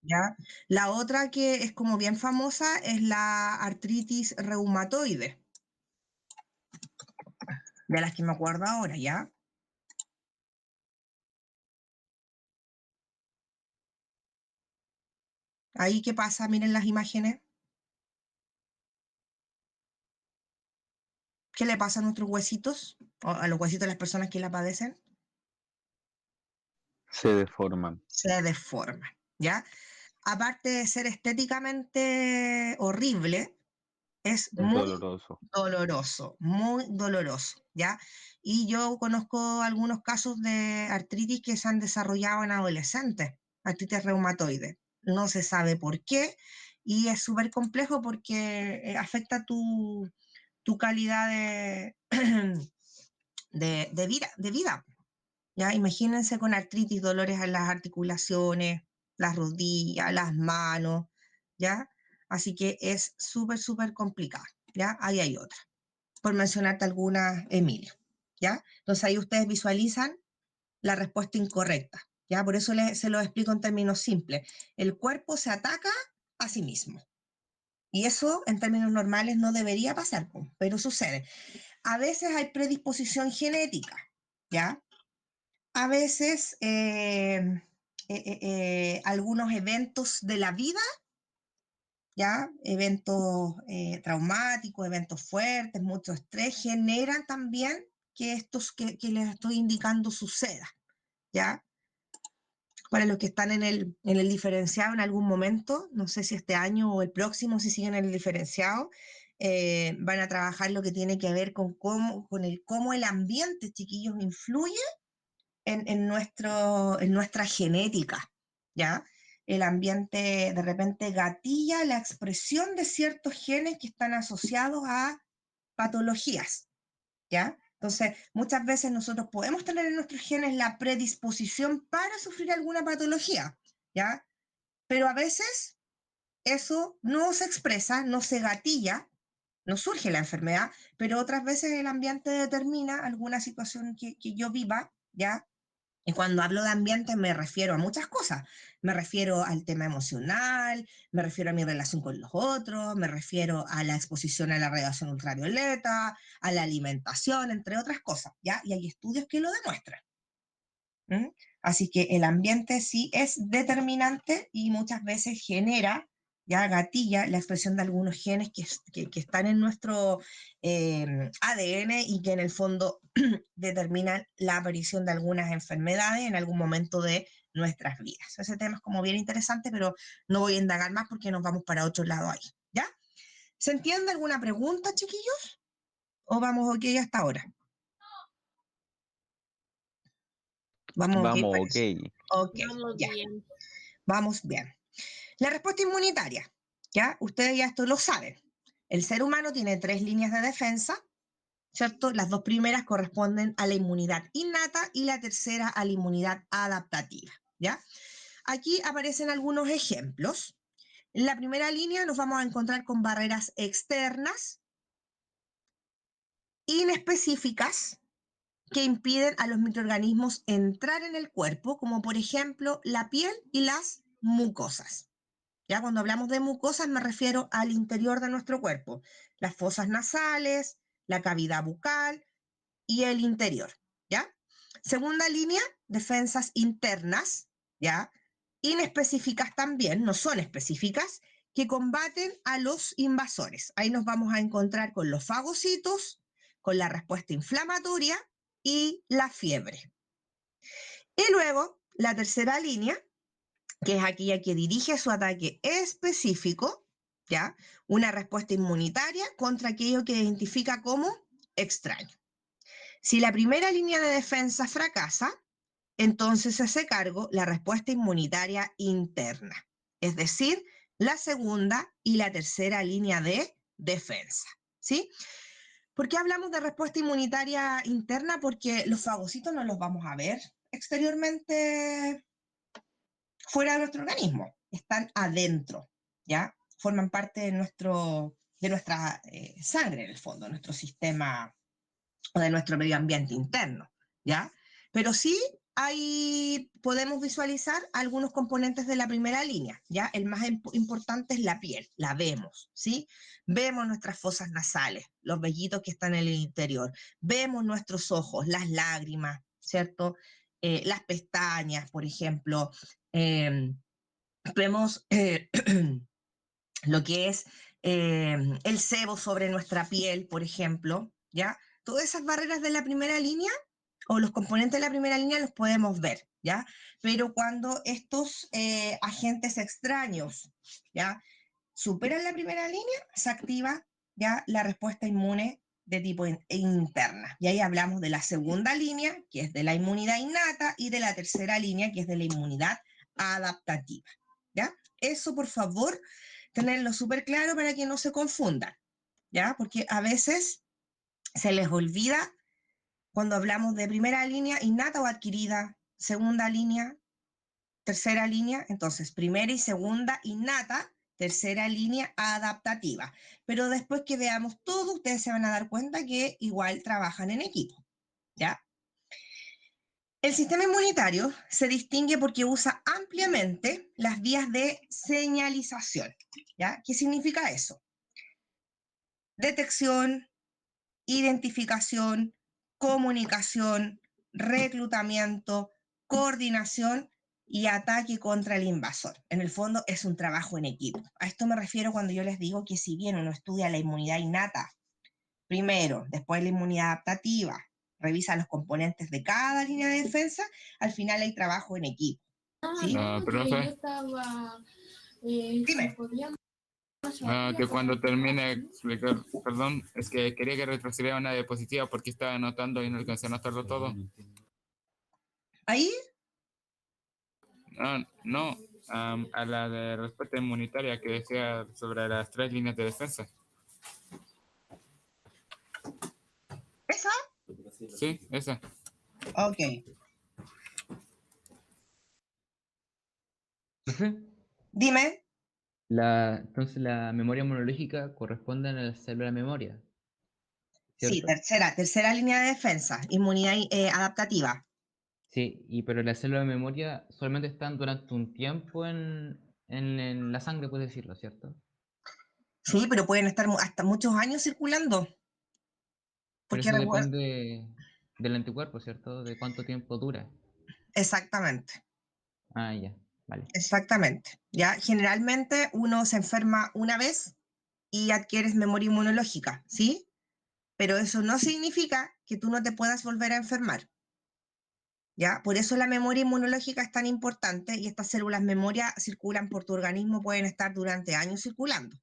¿ya? La otra que es como bien famosa es la artritis reumatoide, de las que me acuerdo ahora, ¿ya? Ahí, ¿qué pasa? Miren las imágenes. ¿Qué le pasa a nuestros huesitos? O a los huesitos de las personas que la padecen. Se deforman. Se deforman, ¿ya? Aparte de ser estéticamente horrible, es muy Doloroso. muy doloroso, ¿ya? Y yo conozco algunos casos de artritis que se han desarrollado en adolescentes, artritis reumatoide. No se sabe por qué y es súper complejo porque afecta tu calidad de vida. ¿Ya? Imagínense con artritis, dolores en las articulaciones, las rodillas, las manos, ¿ya? Así que es súper complicado, ¿ya? Ahí hay otra, por mencionarte algunas, Emilio, ¿ya? Entonces ahí ustedes visualizan la respuesta incorrecta, ¿ya? Por eso se lo explico en términos simples. El cuerpo se ataca a sí mismo. Y eso en términos normales no debería pasar, pero sucede. A veces hay predisposición genética, ¿ya? A veces algunos eventos de la vida, ¿ya? Eventos traumáticos, eventos fuertes, mucho estrés, generan también que estos que les estoy indicando suceda, ¿ya? Para los que están en el diferenciado en algún momento, no sé si este año o el próximo, si siguen en el diferenciado, van a trabajar lo que tiene que ver con cómo el ambiente, chiquillos, influye en nuestra genética, ¿ya? El ambiente de repente gatilla la expresión de ciertos genes que están asociados a patologías, ¿ya? Entonces, muchas veces nosotros podemos tener en nuestros genes la predisposición para sufrir alguna patología, ¿ya? Pero a veces eso no se expresa, no se gatilla, no surge la enfermedad, pero otras veces el ambiente determina alguna situación que yo viva, ¿ya? Y cuando hablo de ambiente me refiero a muchas cosas. Me refiero al tema emocional, me refiero a mi relación con los otros, me refiero a la exposición a la radiación ultravioleta, a la alimentación, entre otras cosas, ¿ya? Y hay estudios que lo demuestran. ¿Mm? Así que el ambiente sí es determinante y muchas veces genera, ya gatilla, la expresión de algunos genes que están en nuestro ADN y que en el fondo determinan la aparición de algunas enfermedades en algún momento de nuestras vidas. Ese tema es como bien interesante, pero no voy a indagar más porque nos vamos para otro lado ahí, ¿ya? ¿Se entiende alguna pregunta, chiquillos? ¿O vamos ok hasta ahora? Vamos ok. Vamos, parece. ok. Ok, Vamos ya. bien. Vamos bien. La respuesta inmunitaria, ¿ya? Ustedes ya esto lo saben. El ser humano tiene 3 líneas de defensa, ¿cierto? Las 2 primeras corresponden a la inmunidad innata y la tercera a la inmunidad adaptativa, ¿ya? Aquí aparecen algunos ejemplos. En la primera línea nos vamos a encontrar con barreras externas, inespecíficas, que impiden a los microorganismos entrar en el cuerpo, como por ejemplo la piel y las mucosas. Ya cuando hablamos de mucosas me refiero al interior de nuestro cuerpo, las fosas nasales, la cavidad bucal y el interior, ¿ya? Segunda línea, defensas internas, ¿ya? Inespecíficas también, no son específicas, que combaten a los invasores. Ahí nos vamos a encontrar con los fagocitos, con la respuesta inflamatoria y la fiebre. Y luego, la tercera línea, que es aquella que dirige su ataque específico, ¿ya? Una respuesta inmunitaria contra aquello que identifica como extraño. Si la primera línea de defensa fracasa, entonces se hace cargo la respuesta inmunitaria interna, es decir, la segunda y la tercera línea de defensa, ¿sí? ¿Por qué hablamos de respuesta inmunitaria interna? Porque los fagocitos no los vamos a ver exteriormente fuera de nuestro organismo, están adentro, ¿ya? Forman parte de, de nuestra sangre, en el fondo, de nuestro sistema o de nuestro medio ambiente interno, ¿ya? Pero sí podemos visualizar algunos componentes de la primera línea, ¿ya? El más importante es la piel, la vemos, ¿sí? Vemos nuestras fosas nasales, los vellitos que están en el interior, vemos nuestros ojos, las lágrimas, ¿cierto? Las pestañas, por ejemplo, vemos lo que es el sebo sobre nuestra piel, por ejemplo, ¿ya? Todas esas barreras de la primera línea o los componentes de la primera línea los podemos ver, ¿ya? Pero cuando estos agentes extraños, ¿ya? Superan la primera línea, se activa, ¿ya? La respuesta inmune de tipo interna. Y ahí hablamos de la segunda línea, que es de la inmunidad innata, y de la tercera línea, que es de la inmunidad adaptativa, ¿ya? Eso, por favor, tenerlo súper claro para que no se confundan, ¿ya? Porque a veces se les olvida cuando hablamos de primera línea innata o adquirida, segunda línea, tercera línea, entonces primera y segunda innata, tercera línea adaptativa. Pero después que veamos todo, ustedes se van a dar cuenta que igual trabajan en equipo, ¿ya? El sistema inmunitario se distingue porque usa ampliamente las vías de señalización, ¿ya? ¿Qué significa eso? Detección, identificación, comunicación, reclutamiento, coordinación y ataque contra el invasor. En el fondo es un trabajo en equipo. A esto me refiero cuando yo les digo que si bien uno estudia la inmunidad innata, primero, después la inmunidad adaptativa, revisa los componentes de cada línea de defensa, al final hay trabajo en equipo. ¿Sí? Profe, Yo estaba, Dime. que cuando termine de explicar, perdón, es que quería que retrocediera una diapositiva porque estaba anotando y no alcancé a anotarlo todo. Ahí, No, a la de respuesta inmunitaria que decía sobre las 3 líneas de defensa. ¿esa? Sí, esa. Ok. Profe, Dime. entonces la memoria inmunológica corresponde a la célula memoria, Sí, ¿cierto? tercera línea de defensa, inmunidad adaptativa. Sí, pero las células de memoria solamente están durante un tiempo en la sangre, puedes decirlo, ¿cierto? Sí, pero pueden estar hasta muchos años circulando. Pero Porque eso depende del anticuerpo, ¿cierto? De cuánto tiempo dura. exactamente, Ah, ya, vale. exactamente. ¿Ya? Generalmente uno se enferma una vez y adquieres memoria inmunológica, ¿sí? Pero eso no significa que tú no te puedas volver a enfermar. ¿Ya? Por eso la memoria inmunológica es tan importante y estas células memoria circulan por tu organismo, pueden estar durante años circulando,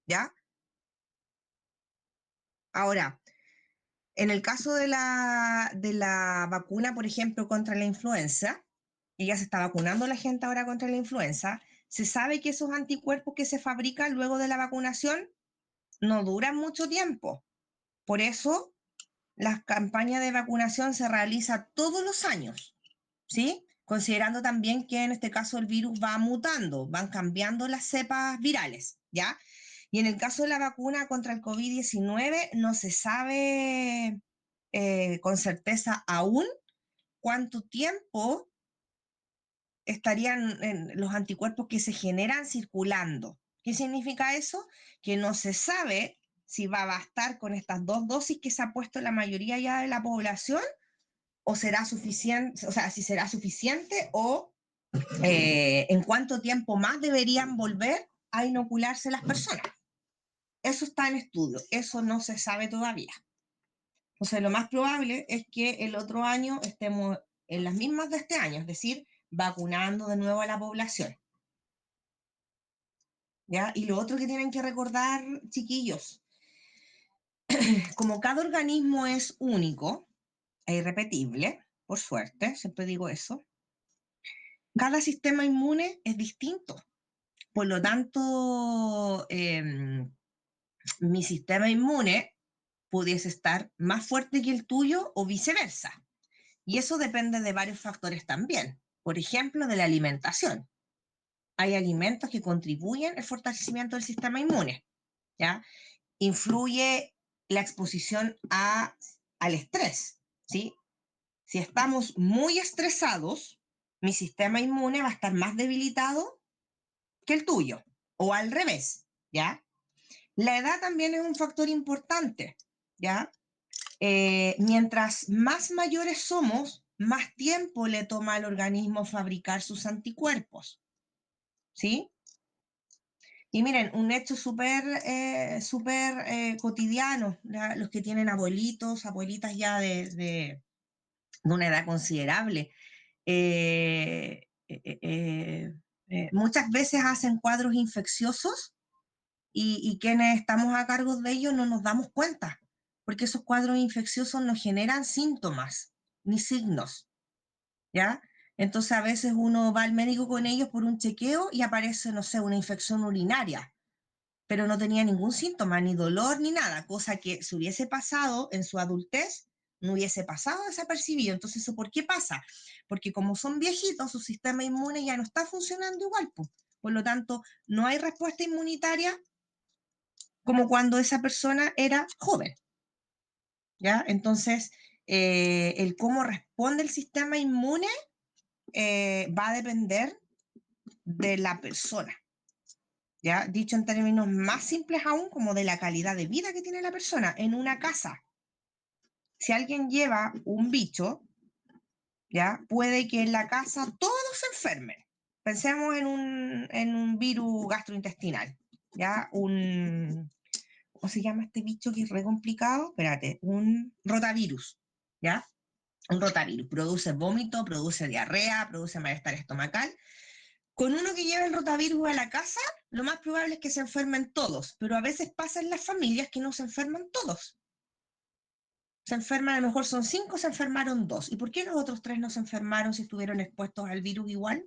¿ya? Ahora, en el caso de la vacuna, por ejemplo, contra la influenza, y ya se está vacunando la gente ahora contra la influenza, se sabe que esos anticuerpos que se fabrican luego de la vacunación no duran mucho tiempo. Por eso, las campañas de vacunación se realizan todos los años, ¿sí? Considerando también que en este caso el virus va mutando, van cambiando las cepas virales, ¿ya? Y en el caso de la vacuna contra el COVID-19 no se sabe con certeza aún cuánto tiempo estarían los anticuerpos que se generan circulando. ¿Qué significa eso? Que no se sabe si va a bastar con estas 2 dosis que se ha puesto la mayoría ya de la población o será suficiente, o sea, si será suficiente o en cuánto tiempo más deberían volver a inocularse las personas. Eso está en estudio, eso no se sabe todavía. Entonces, lo más probable es que el otro año estemos en las mismas de este año, es decir, vacunando de nuevo a la población. ¿Ya? Y lo otro que tienen que recordar, chiquillos, como cada organismo es único e irrepetible, por suerte, siempre digo eso, cada sistema inmune es distinto. Por lo tanto, mi sistema inmune pudiese estar más fuerte que el tuyo o viceversa. Y eso depende de varios factores también. Por ejemplo, de la alimentación. Hay alimentos que contribuyen al fortalecimiento del sistema inmune, ¿ya? Influye la exposición al estrés, ¿sí? Si estamos muy estresados, mi sistema inmune va a estar más debilitado que el tuyo, o al revés, ¿ya? La edad también es un factor importante, ¿ya? Mientras más mayores somos, más tiempo le toma al organismo fabricar sus anticuerpos, ¿sí? Y miren, un hecho súper cotidiano, ¿ya? Los que tienen abuelitos, abuelitas ya de una edad considerable, muchas veces hacen cuadros infecciosos y quienes estamos a cargo de ellos no nos damos cuenta, porque esos cuadros infecciosos no generan síntomas ni signos, ¿ya? Entonces a veces uno va al médico con ellos por un chequeo y aparece, no sé, una infección urinaria, pero no tenía ningún síntoma, ni dolor, ni nada, cosa que si hubiese pasado en su adultez, no hubiese pasado desapercibido. Entonces, ¿eso por qué pasa? Porque como son viejitos, su sistema inmune ya no está funcionando igual, pues. Por lo tanto, no hay respuesta inmunitaria como cuando esa persona era joven, ¿ya? Entonces, el cómo responde el sistema inmune va a depender de la persona, ¿ya? Dicho en términos más simples aún, como de la calidad de vida que tiene la persona en una casa. Si alguien lleva un bicho, ¿ya? Puede que en la casa todos se enfermen. Pensemos en un virus gastrointestinal, ¿ya? ¿Cómo se llama este bicho que es re complicado? Espérate, un rotavirus, ¿ya? Un rotavirus. Produce vómito, produce diarrea, produce malestar estomacal. Con uno que lleva el rotavirus a la casa, lo más probable es que se enfermen todos, pero a veces pasa en las familias que no se enferman todos. Se enferman, a lo mejor son 5, se enfermaron 2. ¿Y por qué los otros 3 no se enfermaron si estuvieron expuestos al virus igual?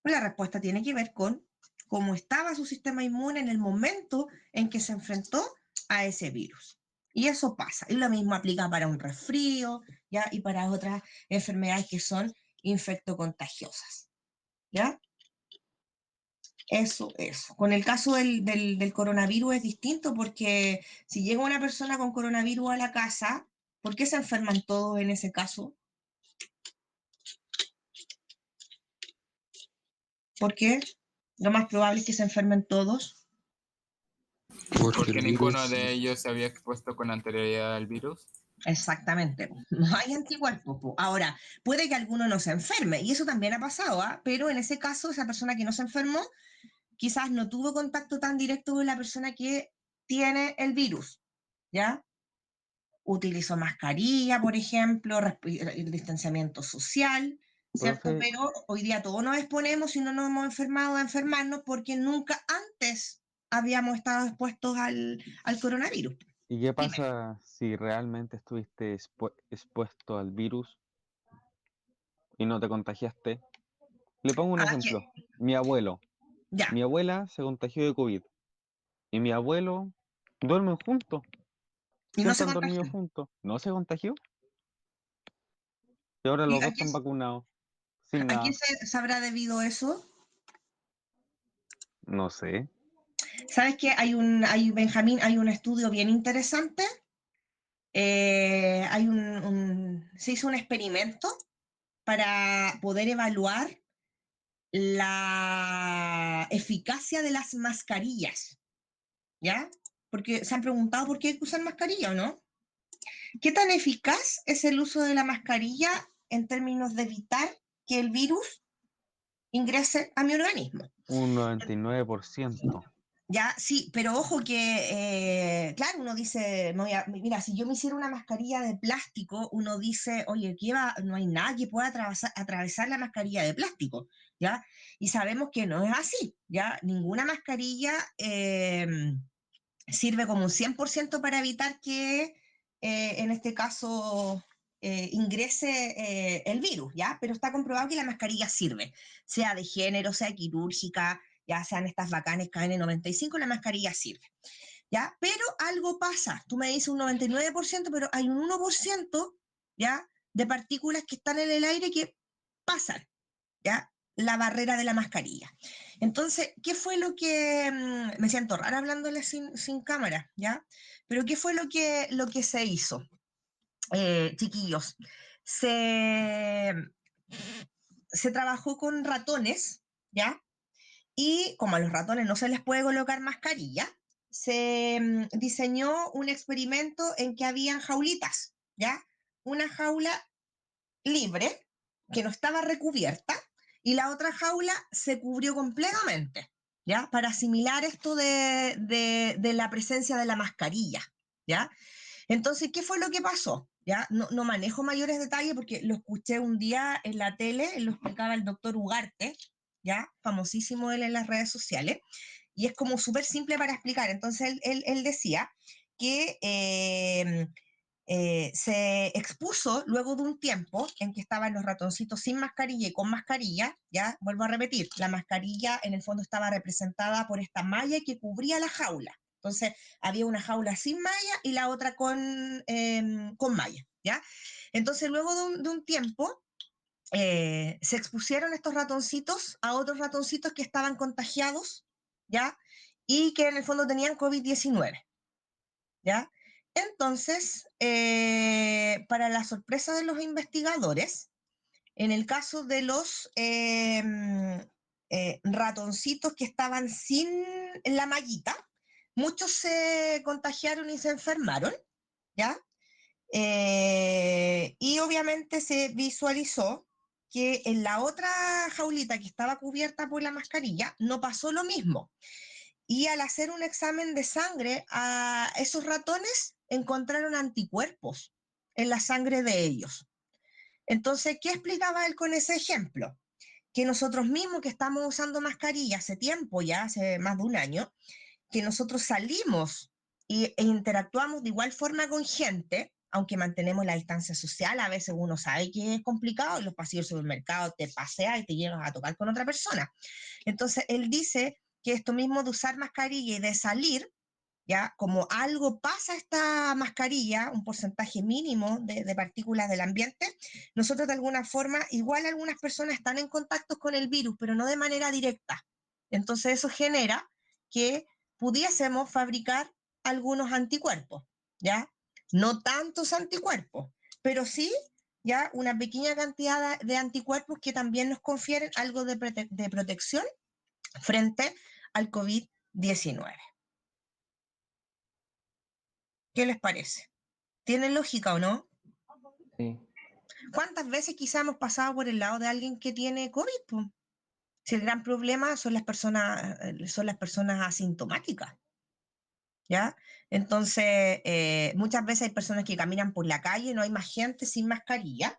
Pues la respuesta tiene que ver con cómo estaba su sistema inmune en el momento en que se enfrentó a ese virus. Y eso pasa. Y lo mismo aplica para un resfrío, ¿ya? Y para otras enfermedades que son infectocontagiosas, ¿ya? Eso. Con el caso del coronavirus es distinto porque si llega una persona con coronavirus a la casa, ¿por qué se enferman todos en ese caso? ¿Por qué? Lo más probable es que se enfermen todos. Porque el ninguno virus- de ellos se había expuesto con anterioridad al virus. Exactamente, no hay anticuerpos. Ahora, puede que alguno no se enferme, y eso también ha pasado, ¿ah? Pero en ese caso, esa persona que no se enfermó, quizás no tuvo contacto tan directo con la persona que tiene el virus, ¿ya? Utilizó mascarilla, por ejemplo, el distanciamiento social, ¿cierto? Profe. Pero hoy día todos nos exponemos y no nos hemos enfermado a enfermarnos porque nunca antes habíamos estado expuestos al coronavirus. ¿Y qué pasa si realmente estuviste expuesto al virus y no te contagiaste? Le pongo un Ah, ejemplo. Mi abuelo. ya. Mi abuela se contagió de COVID y mi abuelo duermen juntos. Y no se Siempre han dormido contagió. juntos. ¿No se contagió? Y ahora ¿Y los dos están vacunados. Sin a quién nada. se habrá debido eso? No sé. ¿Sabes qué? Benjamín, hay un estudio bien interesante. Se hizo un experimento para poder evaluar la eficacia de las mascarillas, ¿ya? Porque se han preguntado por qué hay que usar mascarilla, ¿o no? ¿Qué tan eficaz es el uso de la mascarilla en términos de evitar que el virus ingrese a mi organismo? Un 99%. Ya, sí, pero ojo que, claro, uno dice, mira, si yo me hiciera una mascarilla de plástico, uno dice, oye, no hay nada que pueda atravesar la mascarilla de plástico, ¿ya? Y sabemos que no es así, ¿ya? Ninguna mascarilla sirve como un 100% para evitar que, en este caso, ingrese el virus, ¿ya? Pero está comprobado que la mascarilla sirve, sea de género, sea quirúrgica, ya sean estas bacanes KN95, la mascarilla sirve, ¿ya? Pero algo pasa, tú me dices un 99%, pero hay un 1%, ¿ya? De partículas que están en el aire que pasan, ¿ya? La barrera de la mascarilla. Entonces, ¿qué fue lo que, me siento rara hablándole sin cámara, ¿ya? Pero ¿qué fue lo que se hizo, chiquillos? Se trabajó con ratones, ¿ya? Y como a los ratones no se les puede colocar mascarilla, se diseñó un experimento en que habían jaulitas, ¿ya? Una jaula libre, que no estaba recubierta, y la otra jaula se cubrió completamente, ¿ya? Para asimilar esto de la presencia de la mascarilla, ¿ya? Entonces, ¿qué fue lo que pasó? ¿Ya? No manejo mayores detalles porque lo escuché un día en la tele, lo explicaba el doctor Ugarte, ¿ya? Famosísimo él en las redes sociales, y es como súper simple para explicar. Entonces, él decía que se expuso luego de un tiempo en que estaban los ratoncitos sin mascarilla y con mascarilla, ya, vuelvo a repetir, la mascarilla en el fondo estaba representada por esta malla que cubría la jaula. Entonces, había una jaula sin malla y la otra con malla, ¿ya? Entonces, luego de un tiempo, se expusieron estos ratoncitos a otros ratoncitos que estaban contagiados, ¿ya? Y que en el fondo tenían COVID-19, ¿ya? Entonces, para la sorpresa de los investigadores, en el caso de los ratoncitos que estaban sin la mallita, muchos se contagiaron y se enfermaron, ¿ya? Y obviamente se visualizó que en la otra jaulita que estaba cubierta por la mascarilla no pasó lo mismo. Y al hacer un examen de sangre a esos ratones encontraron anticuerpos en la sangre de ellos. Entonces, ¿qué explicaba él con ese ejemplo? Que nosotros mismos que estamos usando mascarilla hace tiempo ya, hace más de un año, que nosotros salimos e interactuamos de igual forma con gente, aunque mantenemos la distancia social, a veces uno sabe que es complicado, en los pasillos del supermercado te paseas y te llegas a tocar con otra persona. Entonces, él dice que esto mismo de usar mascarilla y de salir, ¿ya? Como algo pasa a esta mascarilla, un porcentaje mínimo de partículas del ambiente, nosotros de alguna forma, igual algunas personas están en contacto con el virus, pero no de manera directa. Entonces eso genera que pudiésemos fabricar algunos anticuerpos, ¿ya? No tantos anticuerpos, pero sí, ya una pequeña cantidad de anticuerpos que también nos confieren algo de protección frente al COVID-19. ¿Qué les parece? ¿Tiene lógica o no? Sí. ¿Cuántas veces quizá hemos pasado por el lado de alguien que tiene COVID, po? Si el gran problema son las personas asintomáticas, ¿ya? Entonces, muchas veces hay personas que caminan por la calle, no hay más gente sin mascarilla,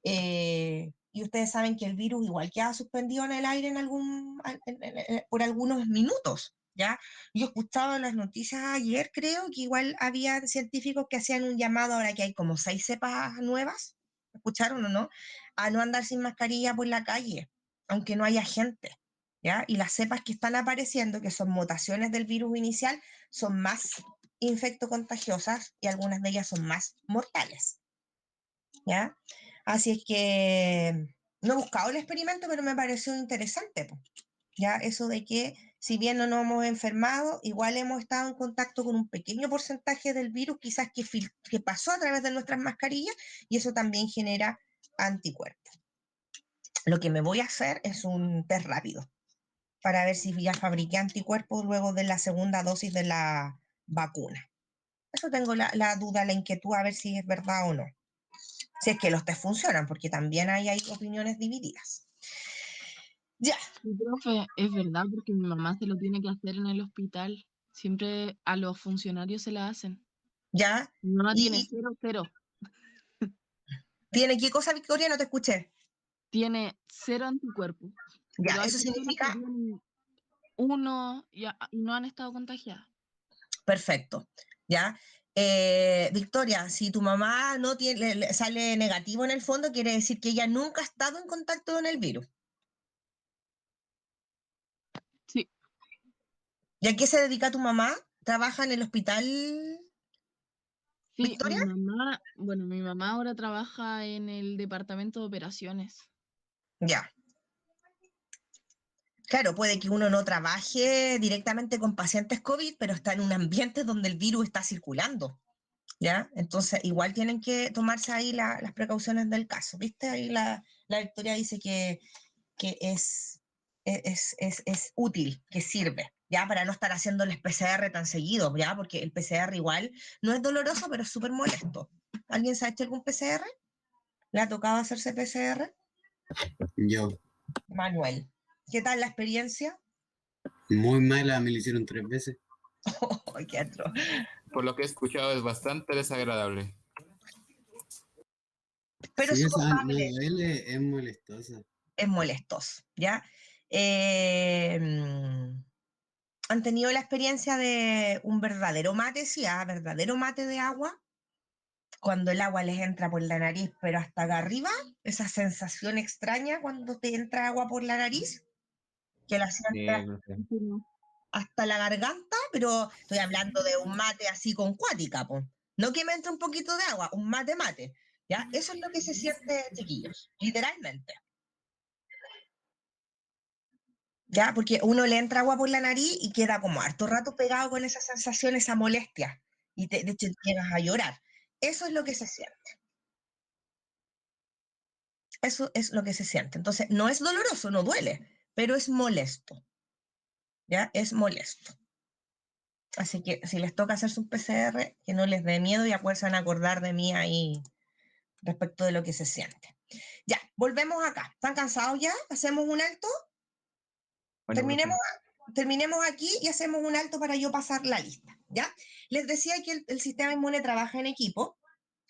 y ustedes saben que el virus igual queda suspendido en el aire por algunos minutos, ¿ya? Yo escuchaba en las noticias ayer, creo, que igual había científicos que hacían un llamado, ahora que hay como 6 cepas nuevas, ¿escucharon o no? A no andar sin mascarilla por la calle, aunque no haya gente, ¿ya? Y las cepas que están apareciendo, que son mutaciones del virus inicial, son más infectocontagiosas y algunas de ellas son más mortales, ¿ya? Así es que no he buscado el experimento, pero me pareció interesante, po, ¿ya? Eso de que si bien no nos hemos enfermado, igual hemos estado en contacto con un pequeño porcentaje del virus, quizás que pasó a través de nuestras mascarillas, y eso también genera anticuerpos. Lo que me voy a hacer es un test rápido para ver si ya fabriqué anticuerpos luego de la segunda dosis de la vacuna. Eso tengo la duda, la inquietud, a ver si es verdad o no. Si es que los test funcionan, porque también hay opiniones divididas. Ya. Sí, profe, es verdad, porque mi mamá se lo tiene que hacer en el hospital. Siempre a los funcionarios se la hacen. Ya. Mi mamá tiene Y 0. ¿tiene qué cosa, Victoria? No te escuché. Tiene 0 anticuerpos. Ya, Pero hay eso personas que significa tienen 1 y no han estado contagiadas. perfecto. Ya. Victoria, si tu mamá no tiene, sale negativo en el fondo, quiere decir que ella nunca ha estado en contacto con el virus. Sí, ¿Y a qué se dedica tu mamá? ¿Trabaja en el hospital, sí, Victoria? mi mamá ahora trabaja en el departamento de operaciones. Ya. Claro, puede que uno no trabaje directamente con pacientes COVID, pero está en un ambiente donde el virus está circulando, ¿ya? Entonces, igual tienen que tomarse ahí las precauciones del caso, ¿viste? Ahí la Victoria dice que es útil, que sirve, ¿ya? Para no estar haciendo el PCR tan seguido, ¿ya? Porque el PCR igual no es doloroso, pero es súper molesto. ¿Alguien se ha hecho algún PCR? ¿Le ha tocado hacerse PCR? Yo, Manuel, ¿qué tal la experiencia? muy mala, me lo hicieron 3 veces. ¡Ay, qué atroz! Por lo que he escuchado es bastante desagradable. Pero Sí, es esa no soportable, duele, es molestosa. es molestoso, ¿ya? ¿Han tenido la experiencia de un verdadero mate, sí, verdadero mate de agua? Cuando el agua les entra por la nariz, pero hasta acá arriba, esa sensación extraña cuando te entra agua por la nariz, que la Sí, sientes profe. hasta la garganta, pero estoy hablando de un mate así con cuática, po. No que me entre un poquito de agua, un mate mate, ¿ya? Eso es lo que se siente, chiquillos, literalmente. ¿Ya? Porque uno le entra agua por la nariz y queda como harto rato pegado con esa sensación, esa molestia, y de hecho llegas a llorar. Eso es lo que se siente. Eso es lo que se siente. Entonces, no es doloroso, no duele, pero es molesto. ¿Ya? Es molesto. Así que si les toca hacerse un PCR, que no les dé miedo y después se van a acordar de mí ahí respecto de lo que se siente. Ya, volvemos acá. ¿Están cansados ya? ¿Hacemos un alto? Bueno, Terminemos, profe. terminemos aquí y hacemos un alto para yo pasar la lista, ¿ya? Les decía que el sistema inmune trabaja en equipo,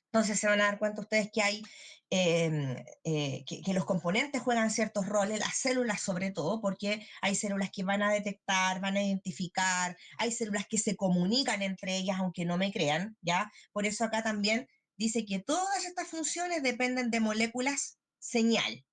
entonces se van a dar cuenta ustedes que hay, que los componentes juegan ciertos roles, las células sobre todo, porque hay células que van a detectar, van a identificar, hay células que se comunican entre ellas, aunque no me crean, ¿ya? Por eso acá también dice que todas estas funciones dependen de moléculas señal,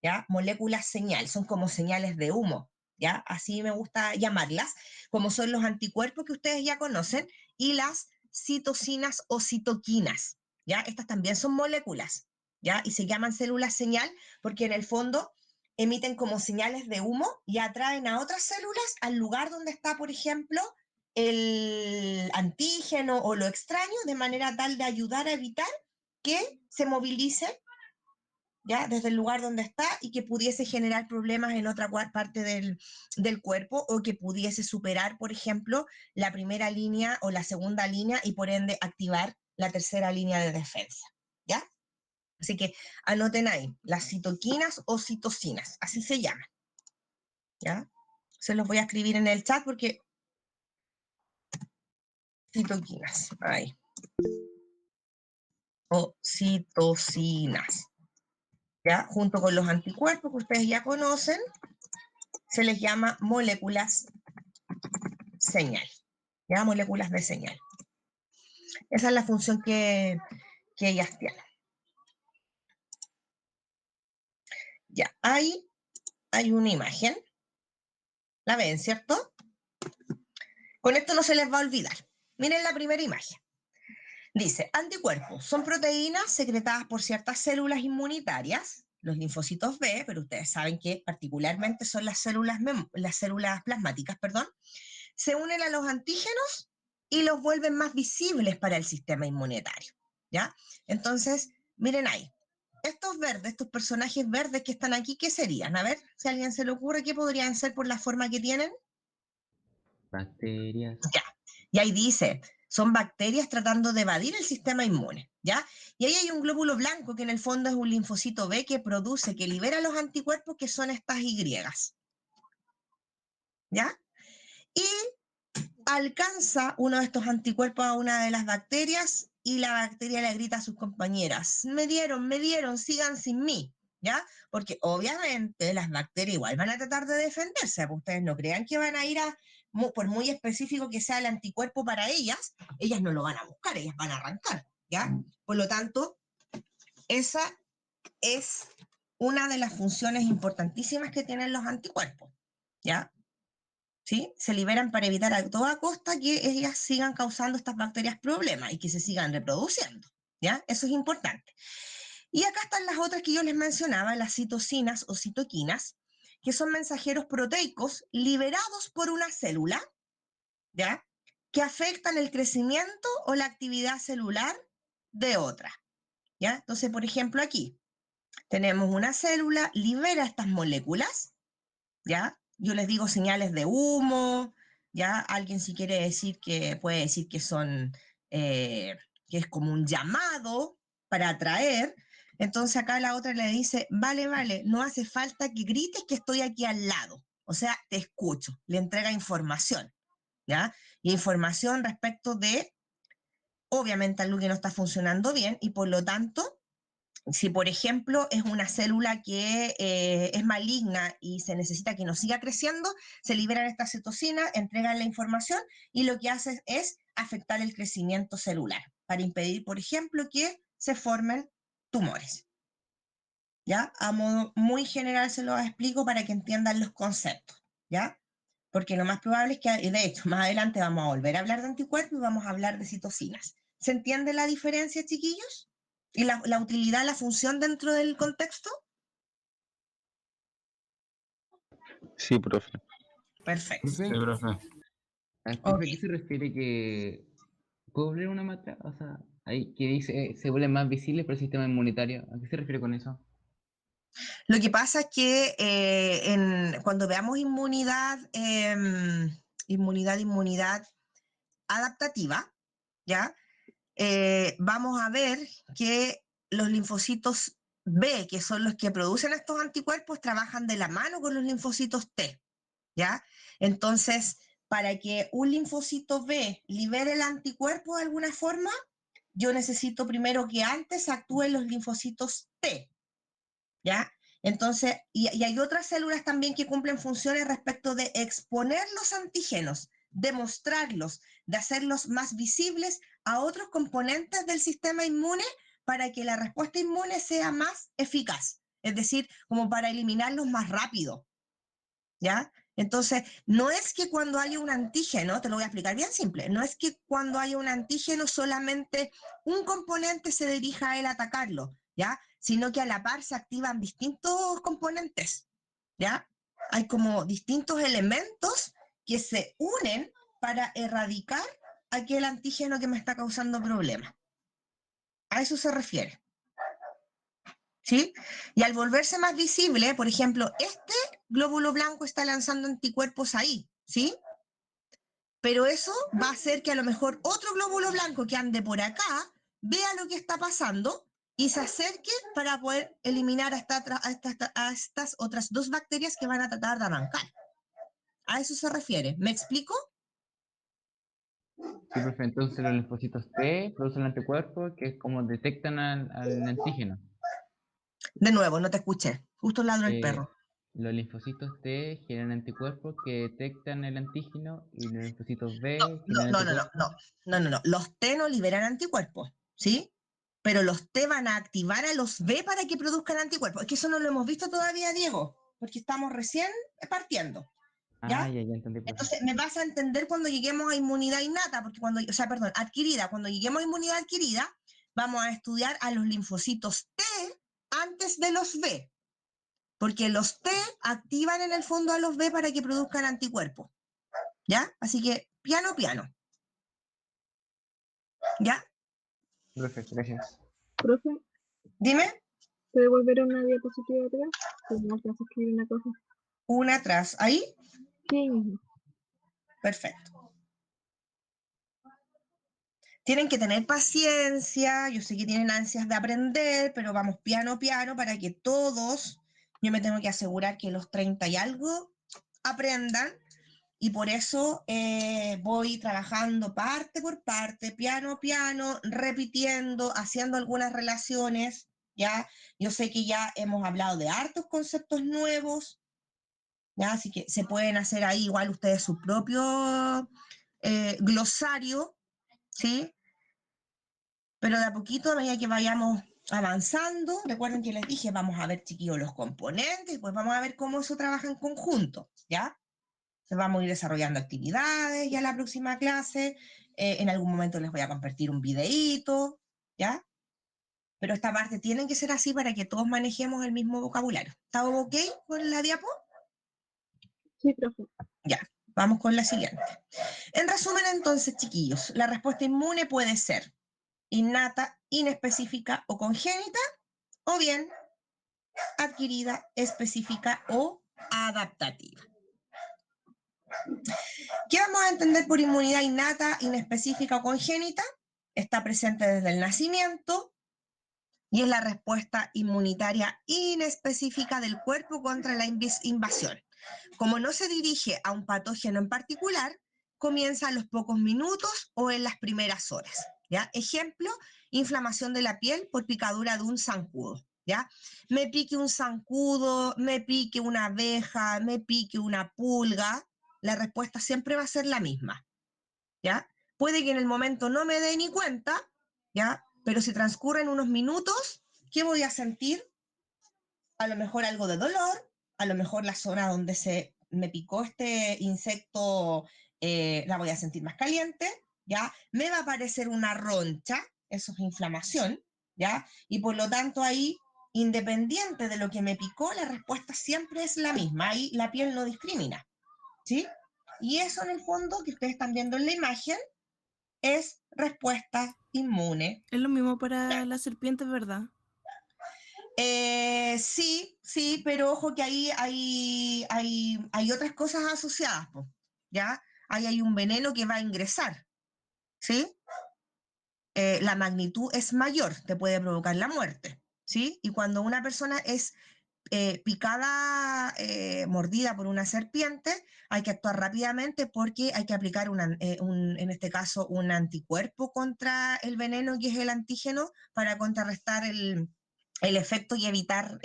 ¿ya? Moléculas señal, son como señales de humo, ¿ya? Así me gusta llamarlas, como son los anticuerpos que ustedes ya conocen y las citocinas o citoquinas, ¿ya? Estas también son moléculas, ¿ya? Y se llaman células señal porque en el fondo emiten como señales de humo y atraen a otras células al lugar donde está, por ejemplo, el antígeno o lo extraño, de manera tal de ayudar a evitar que se movilice, ¿ya? Desde el lugar donde está y que pudiese generar problemas en otra parte del cuerpo o que pudiese superar, por ejemplo, la primera línea o la segunda línea y por ende activar la tercera línea de defensa, ¿ya? Así que anoten ahí, las citoquinas o citocinas, así se llaman, ¿ya? Se los voy a escribir en el chat porque citoquinas, ahí. O citocinas, ¿ya? Junto con los anticuerpos que ustedes ya conocen, se les llama moléculas señal, ya, moléculas de señal. Esa es la función que ellas tienen. Ya, ahí hay una imagen. ¿La ven, cierto? Con esto no se les va a olvidar. Miren la primera imagen. Dice, anticuerpos son proteínas secretadas por ciertas células inmunitarias, los linfocitos B, pero ustedes saben que particularmente son las células plasmáticas, se unen a los antígenos y los vuelven más visibles para el sistema inmunitario, ¿ya? Entonces, miren ahí, estos verdes, estos personajes verdes que están aquí, ¿qué serían? A ver, si a alguien se le ocurre, ¿qué podrían ser por la forma que tienen? Bacterias. Ya, y ahí dice, son bacterias tratando de evadir el sistema inmune, ¿ya? Y ahí hay un glóbulo blanco que en el fondo es un linfocito B que produce, que libera los anticuerpos que son estas Y, ¿ya? Y alcanza uno de estos anticuerpos a una de las bacterias y la bacteria le grita a sus compañeras, me dieron, sigan sin mí, ¿ya? Porque obviamente las bacterias igual van a tratar de defenderse, pues ustedes no crean que van a ir por muy específico que sea el anticuerpo para ellas no lo van a buscar, ellas van a arrancar, ¿ya? Por lo tanto, esa es una de las funciones importantísimas que tienen los anticuerpos, ¿ya? ¿Sí? Se liberan para evitar a toda costa que ellas sigan causando estas bacterias problemas y que se sigan reproduciendo, ¿ya? Eso es importante. Y acá están las otras que yo les mencionaba, las citocinas o citoquinas, que son mensajeros proteicos liberados por una célula, ¿ya? Que afectan el crecimiento o la actividad celular de otra, ¿ya? Entonces, por ejemplo, aquí tenemos una célula, libera estas moléculas, ¿ya? Yo les digo señales de humo, ¿ya? Alguien si quiere decir que, puede decir que son, que es como un llamado para atraer. Entonces acá la otra le dice, vale, no hace falta que grites que estoy aquí al lado. O sea, te escucho, le entrega información, ¿ya? Y información respecto de, obviamente, algo que no está funcionando bien y por lo tanto, si, por ejemplo, es una célula que es maligna y se necesita que no siga creciendo, se liberan estas citocinas, entregan la información y lo que hace es afectar el crecimiento celular para impedir, por ejemplo, que se formen tumores. ¿Ya? A modo muy general se lo explico para que entiendan los conceptos, ¿ya? Porque lo más probable es que, de hecho, más adelante vamos a volver a hablar de anticuerpos y vamos a hablar de citocinas. ¿Se entiende la diferencia, chiquillos? ¿Y la utilidad, la función dentro del contexto? Sí, profe. Perfecto. Sí, profe. ¿A qué se refiere que puedo leer una matra? O sea, ahí que dice se vuelven más visibles por el sistema inmunitario. ¿A qué se refiere con eso? Lo que pasa es que cuando veamos inmunidad adaptativa, ¿ya? Vamos a ver que los linfocitos B, que son los que producen estos anticuerpos, trabajan de la mano con los linfocitos T, ¿ya? Entonces, para que un linfocito B libere el anticuerpo de alguna forma, yo necesito primero que antes actúen los linfocitos T, ¿ya? Entonces, y hay otras células también que cumplen funciones respecto de exponer los antígenos, de mostrarlos, de hacerlos más visibles a otros componentes del sistema inmune para que la respuesta inmune sea más eficaz, es decir, como para eliminarlos más rápido, ¿ya? Entonces, no es que cuando haya un antígeno, te lo voy a explicar bien simple, no es que cuando haya un antígeno solamente un componente se dirija a él a atacarlo, ¿ya? Sino que a la par se activan distintos componentes, ¿ya? Hay como distintos elementos que se unen para erradicar aquel antígeno que me está causando problemas. A eso se refiere. ¿Sí? Y al volverse más visible, por ejemplo, este glóbulo blanco está lanzando anticuerpos ahí, ¿sí? Pero eso va a hacer que a lo mejor otro glóbulo blanco que ande por acá vea lo que está pasando y se acerque para poder eliminar a estas otras dos bacterias que van a tratar de arrancar. A eso se refiere. ¿Me explico? Sí, profe, entonces los linfocitos T producen anticuerpos que como detectan al antígeno. De nuevo, no te escuché. Justo ladró el perro. los linfocitos T generan anticuerpos que detectan el antígeno y los linfocitos B No, generan no, no, no, anticuerpos. no. Los T no liberan anticuerpos, ¿sí? Pero los T van a activar a los B para que produzcan anticuerpos. Es que eso no lo hemos visto todavía, Diego, porque estamos recién partiendo, ¿ya? Ah, ya entendí, profe. Entonces, me vas a entender cuando lleguemos a inmunidad innata, porque adquirida. Cuando lleguemos a inmunidad adquirida, vamos a estudiar a los linfocitos T antes de los B, porque los T activan en el fondo a los B para que produzcan anticuerpos, ¿ya? Así que, piano, piano. ¿Ya? Profe, gracias. Profe, Dime, ¿puede volver a una diapositiva atrás? Tenemos que escribir una cosa. una atrás. ¿Ahí? Sí, mismo. Perfecto. Tienen que tener paciencia, yo sé que tienen ansias de aprender, pero vamos piano, piano, para que todos, yo me tengo que asegurar que los 30 y algo aprendan, y por eso voy trabajando parte por parte, piano, piano, repitiendo, haciendo algunas relaciones, ¿ya? Yo sé que ya hemos hablado de hartos conceptos nuevos, ¿ya? Así que se pueden hacer ahí igual ustedes su propio glosario, ¿sí? Pero de a poquito, a medida que vayamos avanzando, recuerden que les dije, vamos a ver, chiquillos, los componentes, pues vamos a ver cómo eso trabaja en conjunto, ¿ya? Entonces vamos a ir desarrollando actividades ya la próxima clase, en algún momento les voy a compartir un videíto, ¿ya? Pero esta parte tiene que ser así para que todos manejemos el mismo vocabulario. ¿Está ok con la diapo? Sí, profe. Ya, vamos con la siguiente. En resumen, entonces, chiquillos, la respuesta inmune puede ser innata, inespecífica o congénita, o bien adquirida, específica o adaptativa. ¿Qué vamos a entender por inmunidad innata, inespecífica o congénita? Está presente desde el nacimiento y es la respuesta inmunitaria inespecífica del cuerpo contra la invasión. Como no se dirige a un patógeno en particular, comienza a los pocos minutos o en las primeras horas. ¿Ya? Ejemplo, inflamación de la piel por picadura de un zancudo. ¿Ya? Me pique un zancudo, me pique una abeja, me pique una pulga, la respuesta siempre va a ser la misma. ¿Ya? Puede que en el momento no me dé ni cuenta, ¿ya? Pero si transcurren unos minutos, ¿qué voy a sentir? A lo mejor algo de dolor, a lo mejor la zona donde se me picó este insecto la voy a sentir más caliente, ¿ya? Me va a aparecer una roncha, eso es inflamación, ¿ya? Y por lo tanto ahí, independiente de lo que me picó, la respuesta siempre es la misma, ahí la piel no discrimina, ¿sí? Y eso en el fondo que ustedes están viendo en la imagen es respuesta inmune. Es lo mismo para las serpientes, ¿verdad? Sí, pero ojo que ahí hay otras cosas asociadas, po, ¿ya? Ahí hay un veneno que va a ingresar, ¿sí? La magnitud es mayor, te puede provocar la muerte, ¿sí? Y cuando una persona es picada, mordida por una serpiente, hay que actuar rápidamente porque hay que aplicar en este caso un anticuerpo contra el veneno que es el antígeno para contrarrestar el efecto y evitar,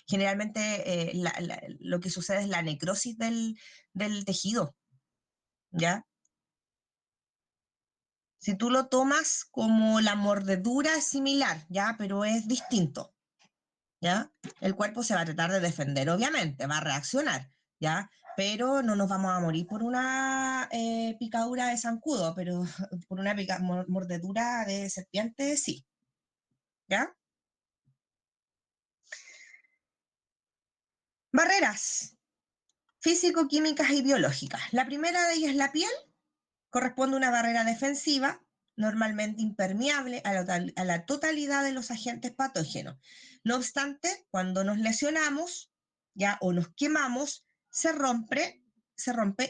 generalmente lo que sucede es la necrosis del tejido, ¿ya? Si tú lo tomas como la mordedura es similar, ¿ya? Pero es distinto, ¿ya? El cuerpo se va a tratar de defender, obviamente, va a reaccionar, ¿ya? Pero no nos vamos a morir por una picadura de zancudo, pero por una mordedura de serpiente, sí, ¿ya? Barreras físico-químicas y biológicas. La primera de ellas es la piel, corresponde a una barrera defensiva, normalmente impermeable a la totalidad de los agentes patógenos. No obstante, cuando nos lesionamos, ¿ya? O nos quemamos, se rompe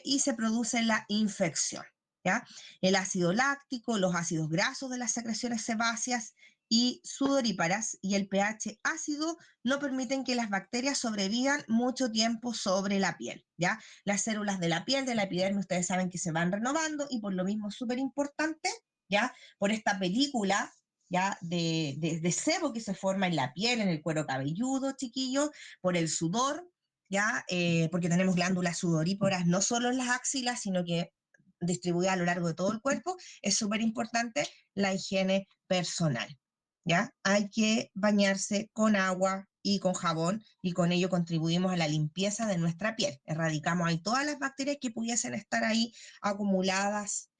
y se produce la infección, ¿ya? El ácido láctico, los ácidos grasos de las secreciones sebáceas y sudoríparas y el pH ácido no permiten que las bacterias sobrevivan mucho tiempo sobre la piel, ¿ya? Las células de la piel, de la epidermis, ustedes saben que se van renovando y por lo mismo es súper importante, ¿ya? Por esta película, ¿ya? De sebo que se forma en la piel, en el cuero cabelludo, chiquillos, por el sudor, ¿ya? Porque tenemos glándulas sudoríparas no solo en las axilas, sino que distribuida a lo largo de todo el cuerpo, es súper importante la higiene personal, ¿ya? Hay que bañarse con agua y con jabón, y con ello contribuimos a la limpieza de nuestra piel. Erradicamos ahí todas las bacterias que pudiesen estar ahí acumuladas,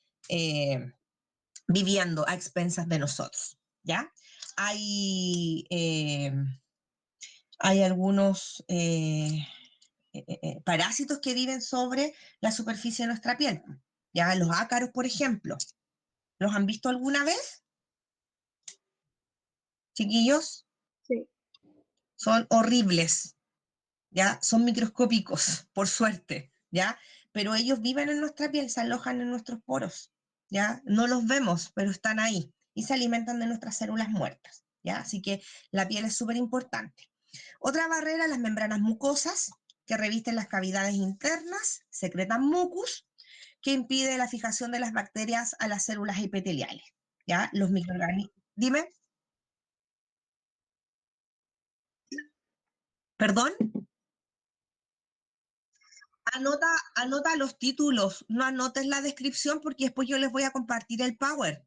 viviendo a expensas de nosotros, ¿ya? Hay algunos parásitos que viven sobre la superficie de nuestra piel. Ya los ácaros, por ejemplo, ¿los han visto alguna vez? Chiquillos, Sí. son horribles, ¿ya? Son microscópicos, por suerte, ¿ya? Pero ellos viven en nuestra piel, se alojan en nuestros poros, ¿ya? No los vemos, pero están ahí y se alimentan de nuestras células muertas, ¿ya? Así que la piel es súper importante. Otra barrera, las membranas mucosas, que revisten las cavidades internas, secretan mucus, que impide la fijación de las bacterias a las células epiteliales, ¿ya? Los microorganismos... Dime. ¿Perdón? Anota los títulos, no anotes la descripción porque después yo les voy a compartir el Power.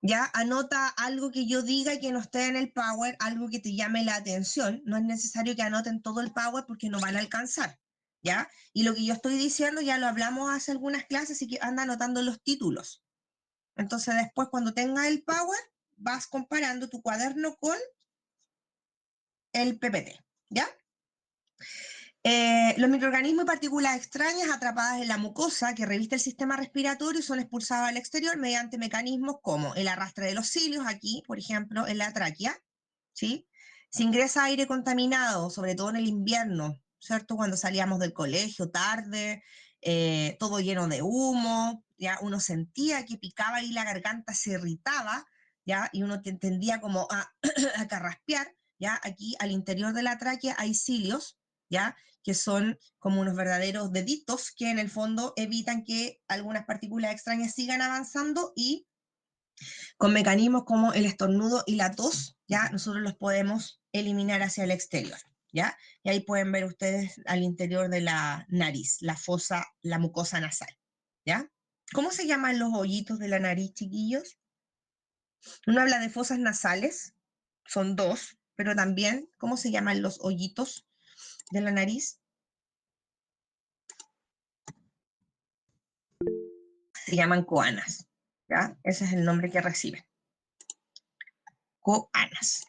Ya, anota algo que yo diga y que no esté en el Power, algo que te llame la atención. No es necesario que anoten todo el Power porque no van a alcanzar, ¿ya? Y lo que yo estoy diciendo ya lo hablamos hace algunas clases, así que anda anotando los títulos. Entonces después cuando tengas el Power, vas comparando tu cuaderno con el PPT, ¿ya? Los microorganismos y partículas extrañas atrapadas en la mucosa que reviste el sistema respiratorio son expulsados al exterior mediante mecanismos como el arrastre de los cilios, aquí, por ejemplo, en la tráquea, ¿sí? Si ingresa aire contaminado, sobre todo en el invierno, ¿cierto? Cuando salíamos del colegio tarde, todo lleno de humo, ya uno sentía que picaba y la garganta se irritaba, ¿ya? Y uno tendía como a carraspear, ¿ya? Aquí al interior de la tráquea hay cilios, ¿ya? Que son como unos verdaderos deditos que en el fondo evitan que algunas partículas extrañas sigan avanzando y con mecanismos como el estornudo y la tos, ya nosotros los podemos eliminar hacia el exterior, ¿ya? Y ahí pueden ver ustedes al interior de la nariz, la fosa, la mucosa nasal, ¿ya? ¿Cómo se llaman los hoyitos de la nariz, chiquillos? Uno habla de fosas nasales, son dos, pero también, ¿cómo se llaman los hoyitos de la nariz? Se llaman coanas, ¿ya? Ese es el nombre que reciben. Coanas.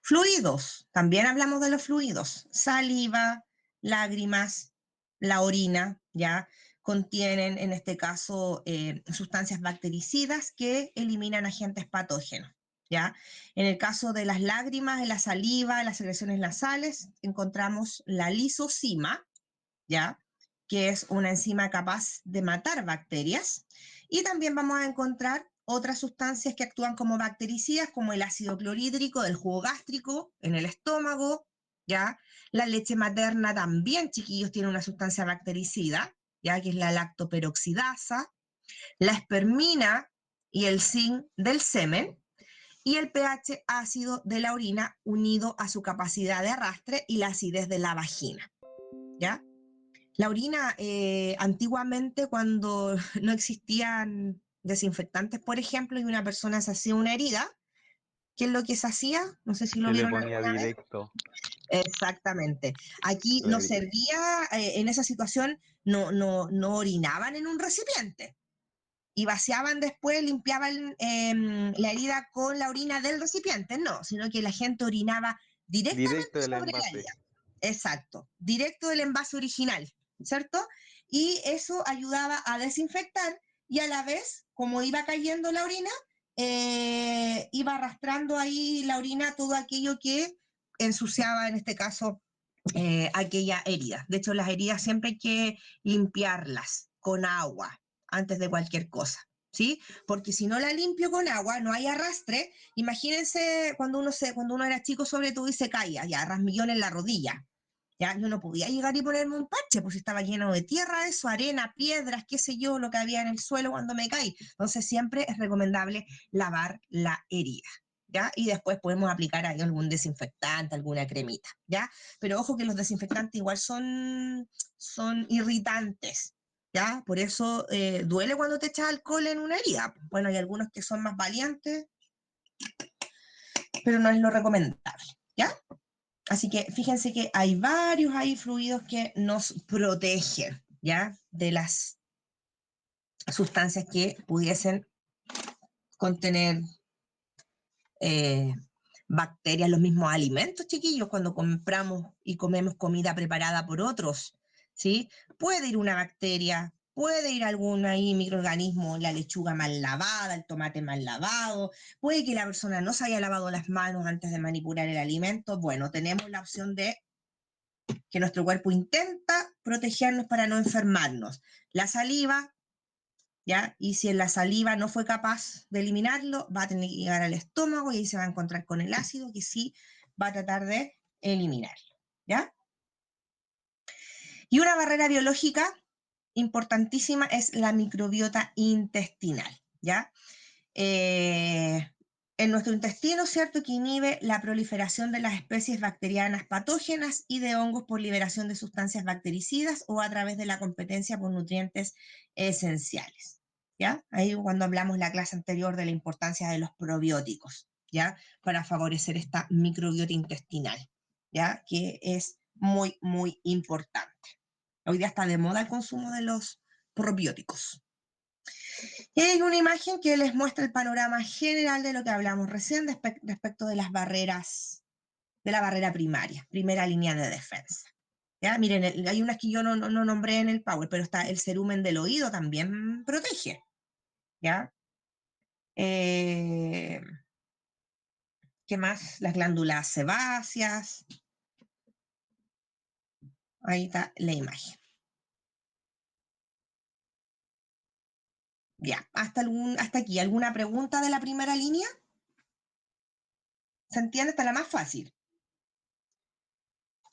Fluidos, también hablamos de los fluidos. Saliva, lágrimas, la orina, ¿ya? Contienen, en este caso, sustancias bactericidas que eliminan agentes patógenos, ¿ya? En el caso de las lágrimas, en la saliva, en las secreciones nasales, encontramos la lisocima, ¿ya? Que es una enzima capaz de matar bacterias. Y también vamos a encontrar otras sustancias que actúan como bactericidas, como el ácido clorhídrico del jugo gástrico en el estómago, ¿ya? La leche materna también, chiquillos, tiene una sustancia bactericida, ¿ya? Que es la lactoperoxidasa, la espermina y el zinc del semen, y el pH ácido de la orina unido a su capacidad de arrastre y la acidez de la vagina, ¿ya? La orina, antiguamente cuando no existían desinfectantes, por ejemplo, y una persona se hacía una herida, ¿qué es lo que se hacía? No sé si lo Se le vieron ponía alguna vez. directo. Exactamente. Aquí La no herida. servía, en esa situación no orinaban en un recipiente y vaciaban después, limpiaban la herida con la orina del recipiente, no, sino que la gente orinaba directamente Directo del sobre la envase. herida. Exacto, directo del envase original, ¿cierto? Y eso ayudaba a desinfectar y a la vez, como iba cayendo la orina, iba arrastrando ahí la orina todo aquello que ensuciaba, en este caso, aquella herida. De hecho, las heridas siempre hay que limpiarlas con agua antes de cualquier cosa, ¿sí? Porque si no la limpio con agua, no hay arrastre. Imagínense cuando uno era chico, sobre todo, y se caía, ya, rasmillón en la rodilla. Ya, yo no podía llegar y ponerme un parche, pues estaba lleno de tierra, eso, arena, piedras, qué sé yo, lo que había en el suelo cuando me caí. Entonces siempre es recomendable lavar la herida, ¿ya? Y después podemos aplicar ahí algún desinfectante, alguna cremita, ¿ya? Pero ojo que los desinfectantes igual son irritantes, ¿ya? Por eso duele cuando te echas alcohol en una herida. Bueno, hay algunos que son más valientes, pero no es lo recomendable, ¿ya? Así que fíjense que hay varios ahí fluidos que nos protegen, ¿ya? De las sustancias que pudiesen contener bacterias, los mismos alimentos, chiquillos, cuando compramos y comemos comida preparada por otros, ¿sí? Puede ir una bacteria, puede ir algún ahí microorganismo, la lechuga mal lavada, el tomate mal lavado, puede que la persona no se haya lavado las manos antes de manipular el alimento. Bueno, tenemos la opción de que nuestro cuerpo intenta protegernos para no enfermarnos. La saliva, ¿ya? Y si en la saliva no fue capaz de eliminarlo, va a tener que llegar al estómago y ahí se va a encontrar con el ácido que sí va a tratar de eliminarlo, ¿ya? Y una barrera biológica importantísima es la microbiota intestinal, ¿ya? En nuestro intestino, ¿cierto?, que inhibe la proliferación de las especies bacterianas patógenas y de hongos por liberación de sustancias bactericidas o a través de la competencia por nutrientes esenciales, ¿ya? Ahí cuando hablamos la clase anterior de la importancia de los probióticos, ¿ya? Para favorecer esta microbiota intestinal, ¿ya? Que es muy, muy importante. Hoy día está de moda el consumo de los probióticos. Y hay una imagen que les muestra el panorama general de lo que hablamos recién respecto de las barreras, de la barrera primaria, primera línea de defensa. ¿Ya? Miren, hay unas que yo no nombré en el Power, pero está el cerumen del oído también protege. ¿Ya? ¿Qué más? Las glándulas sebáceas. Ahí está la imagen. Ya, hasta aquí, ¿alguna pregunta de la primera línea? ¿Se entiende? Esta es la más fácil.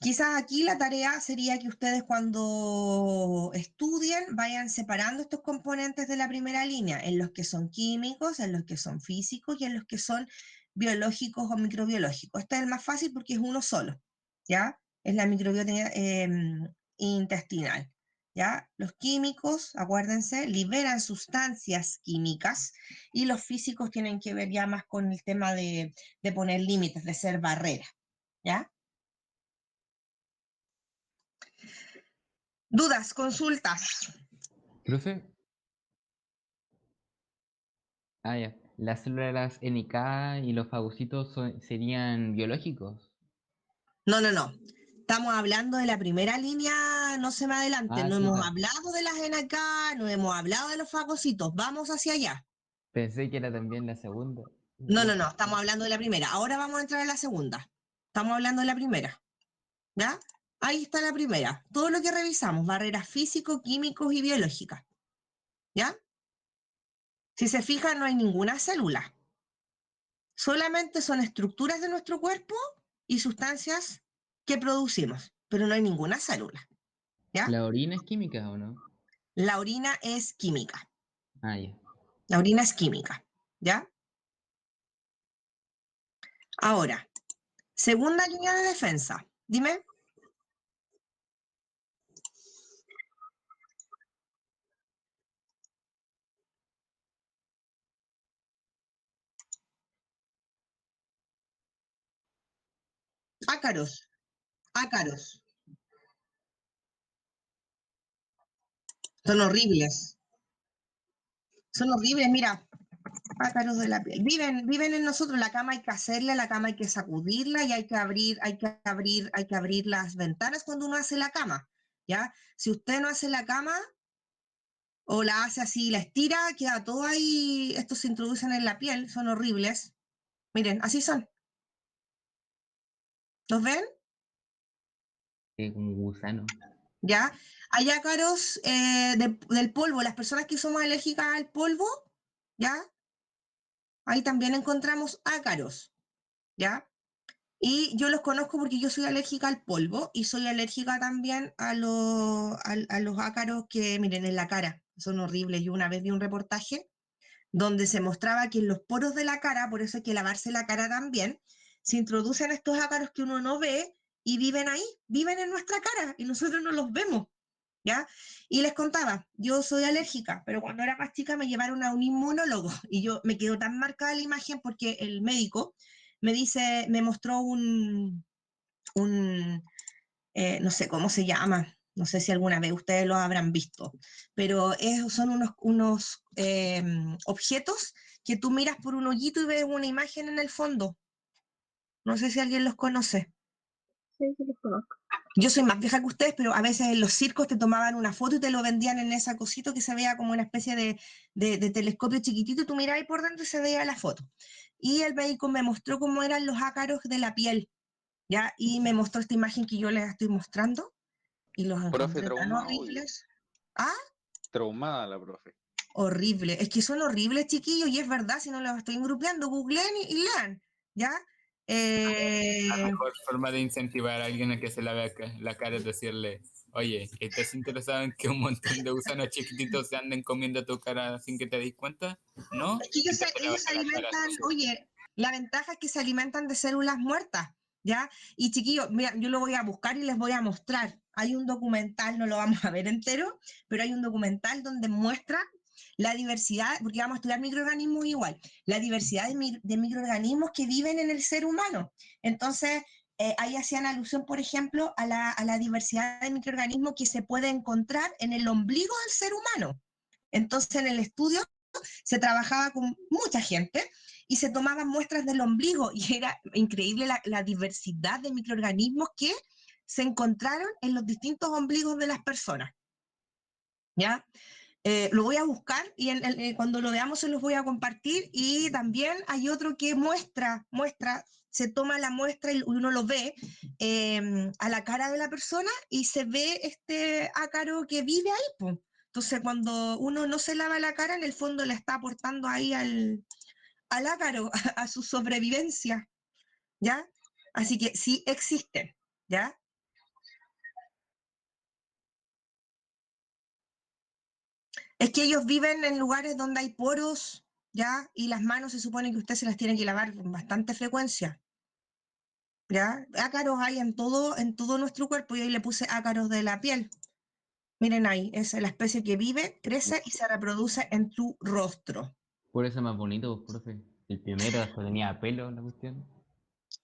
Quizás aquí la tarea sería que ustedes cuando estudien vayan separando estos componentes de la primera línea en los que son químicos, en los que son físicos y en los que son biológicos o microbiológicos. Este es el más fácil porque es uno solo, ¿ya? Es la microbiota intestinal, ¿ya? Los químicos, acuérdense, liberan sustancias químicas y los físicos tienen que ver ya más con el tema de poner límites, de ser barrera, ¿ya? ¿Dudas, consultas? Profe. Ah, ya. Las células NK y los fagocitos serían biológicos. No. Estamos hablando de la primera línea, no se me adelante. Ah, No sí, hemos ya. hablado de las NK, no hemos hablado de los fagocitos. Vamos hacia allá. Pensé que era también la segunda. No. Estamos hablando de la primera. Ahora vamos a entrar a la segunda. Estamos hablando de la primera. ¿Ya? Ahí está la primera. Todo lo que revisamos, barreras físico, químicos y biológicas. ¿Ya? Si se fijan, no hay ninguna célula. Solamente son estructuras de nuestro cuerpo y sustancias que producimos, pero no hay ninguna célula. ¿Ya? ¿La orina es química o no? La orina es química. Ah, ya. La orina es química. ¿Ya? Ahora, segunda línea de defensa. Dime. Ácaros. Ácaros. Son horribles. Son horribles, mira. Ácaros de la piel. Viven en nosotros. La cama hay que hacerla, la cama hay que sacudirla y hay que abrir las ventanas cuando uno hace la cama. ¿Ya? Si usted no hace la cama o la hace así, la estira, queda todo ahí. Estos se introducen en la piel, son horribles. Miren, así son. ¿Los ven? Un gusano. ¿Ya? Hay ácaros del polvo. Las personas que somos alérgicas al polvo, ¿ya? Ahí también encontramos ácaros, ¿ya? Y yo los conozco porque yo soy alérgica al polvo y soy alérgica también a los ácaros que, miren, en la cara. Son horribles. Yo una vez vi un reportaje donde se mostraba que en los poros de la cara, por eso hay que lavarse la cara también, se introducen estos ácaros que uno no ve y viven ahí, viven en nuestra cara y nosotros no los vemos, ¿ya? Y les contaba, yo soy alérgica, pero cuando era más chica me llevaron a un inmunólogo y yo me quedó tan marcada la imagen porque el médico me mostró no sé cómo se llama, no sé si alguna vez ustedes lo habrán visto, pero son unos objetos que tú miras por un hoyito y ves una imagen en el fondo. No sé si alguien los conoce. Sí, sí, los conozco. Yo soy más vieja que ustedes, pero a veces en los circos te tomaban una foto y te lo vendían en esa cosito que se veía como una especie de telescopio chiquitito, y tú mirabas por dentro y se veía la foto. Y el médico me mostró cómo eran los ácaros de la piel, ¿ya? Y me mostró esta imagen que yo les estoy mostrando y los Profe, encontré tan traumado. horribles. ¿Ah? Traumada la profe. Horrible. Es que son horribles, chiquillos, y es verdad, si no los estoy engrupeando, googleen y lean, ¿ya? La mejor forma de incentivar a alguien a que se lave la cara es decirle, oye, ¿estás interesado en que un montón de gusanos chiquititos se anden comiendo tu cara sin que te des cuenta? ¿No? Es que ellos Entonces se lávate la cara, alimentan, sucio. oye, la ventaja es que se alimentan de células muertas, ¿ya? Y chiquillos, mira, yo lo voy a buscar y les voy a mostrar. Hay un documental, no lo vamos a ver entero, pero hay un documental donde muestra la diversidad, porque vamos a estudiar microorganismos igual, la diversidad de microorganismos que viven en el ser humano. Entonces, ahí hacían alusión, por ejemplo, a la diversidad de microorganismos que se puede encontrar en el ombligo del ser humano. Entonces, en el estudio se trabajaba con mucha gente y se tomaban muestras del ombligo y era increíble la diversidad de microorganismos que se encontraron en los distintos ombligos de las personas. ¿Ya? Lo voy a buscar y cuando lo veamos se los voy a compartir, y también hay otro que muestra, se toma la muestra y uno lo ve a la cara de la persona y se ve este ácaro que vive ahí, pues. Entonces cuando uno no se lava la cara, en el fondo le está aportando ahí al ácaro, a su sobrevivencia, ¿ya? Así que sí existen, ¿ya? Es que ellos viven en lugares donde hay poros, ¿ya? Y las manos se supone que usted se las tiene que lavar con bastante frecuencia, ¿ya? Ácaros hay en todo nuestro cuerpo, y ahí le puse ácaros de la piel. Miren ahí, es la especie que vive, crece y se reproduce en tu rostro. Por eso es más bonito, profe. El primero después tenía pelo la cuestión.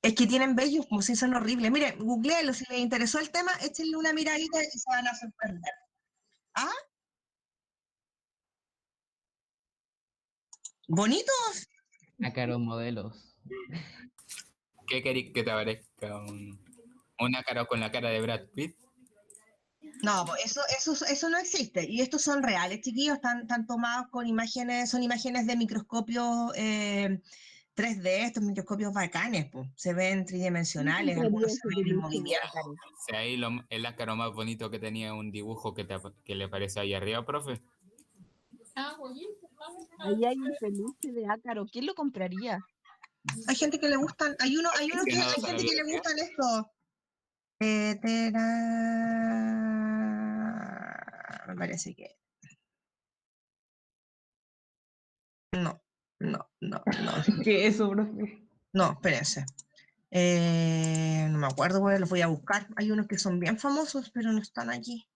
Es que tienen vellos, como si son horribles. Miren, googleelo, si les interesó el tema, échenle una miradita y se van a sorprender. ¿Ah? ¿Bonitos? Ácaros modelos. ¿Qué querés que te aparezca? ¿Un ácaro con la cara de Brad Pitt? No, pues eso no existe. Y estos son reales, chiquillos, están tomados con imágenes, son imágenes de microscopios 3D, estos microscopios bacanes, pues. Se ven tridimensionales, algunos se ven en movimiento. O sea, ahí el ácaro más bonito que tenía un dibujo que le aparece ahí arriba, profe. Ahí hay un peluche de ácaro. ¿Quién lo compraría? Hay gente que le gustan, hay gente que le gustan estos. Me parece que. No. ¿Qué es eso, profe? No, espérense. No me acuerdo, bueno, los voy a buscar. Hay unos que son bien famosos, pero no están aquí.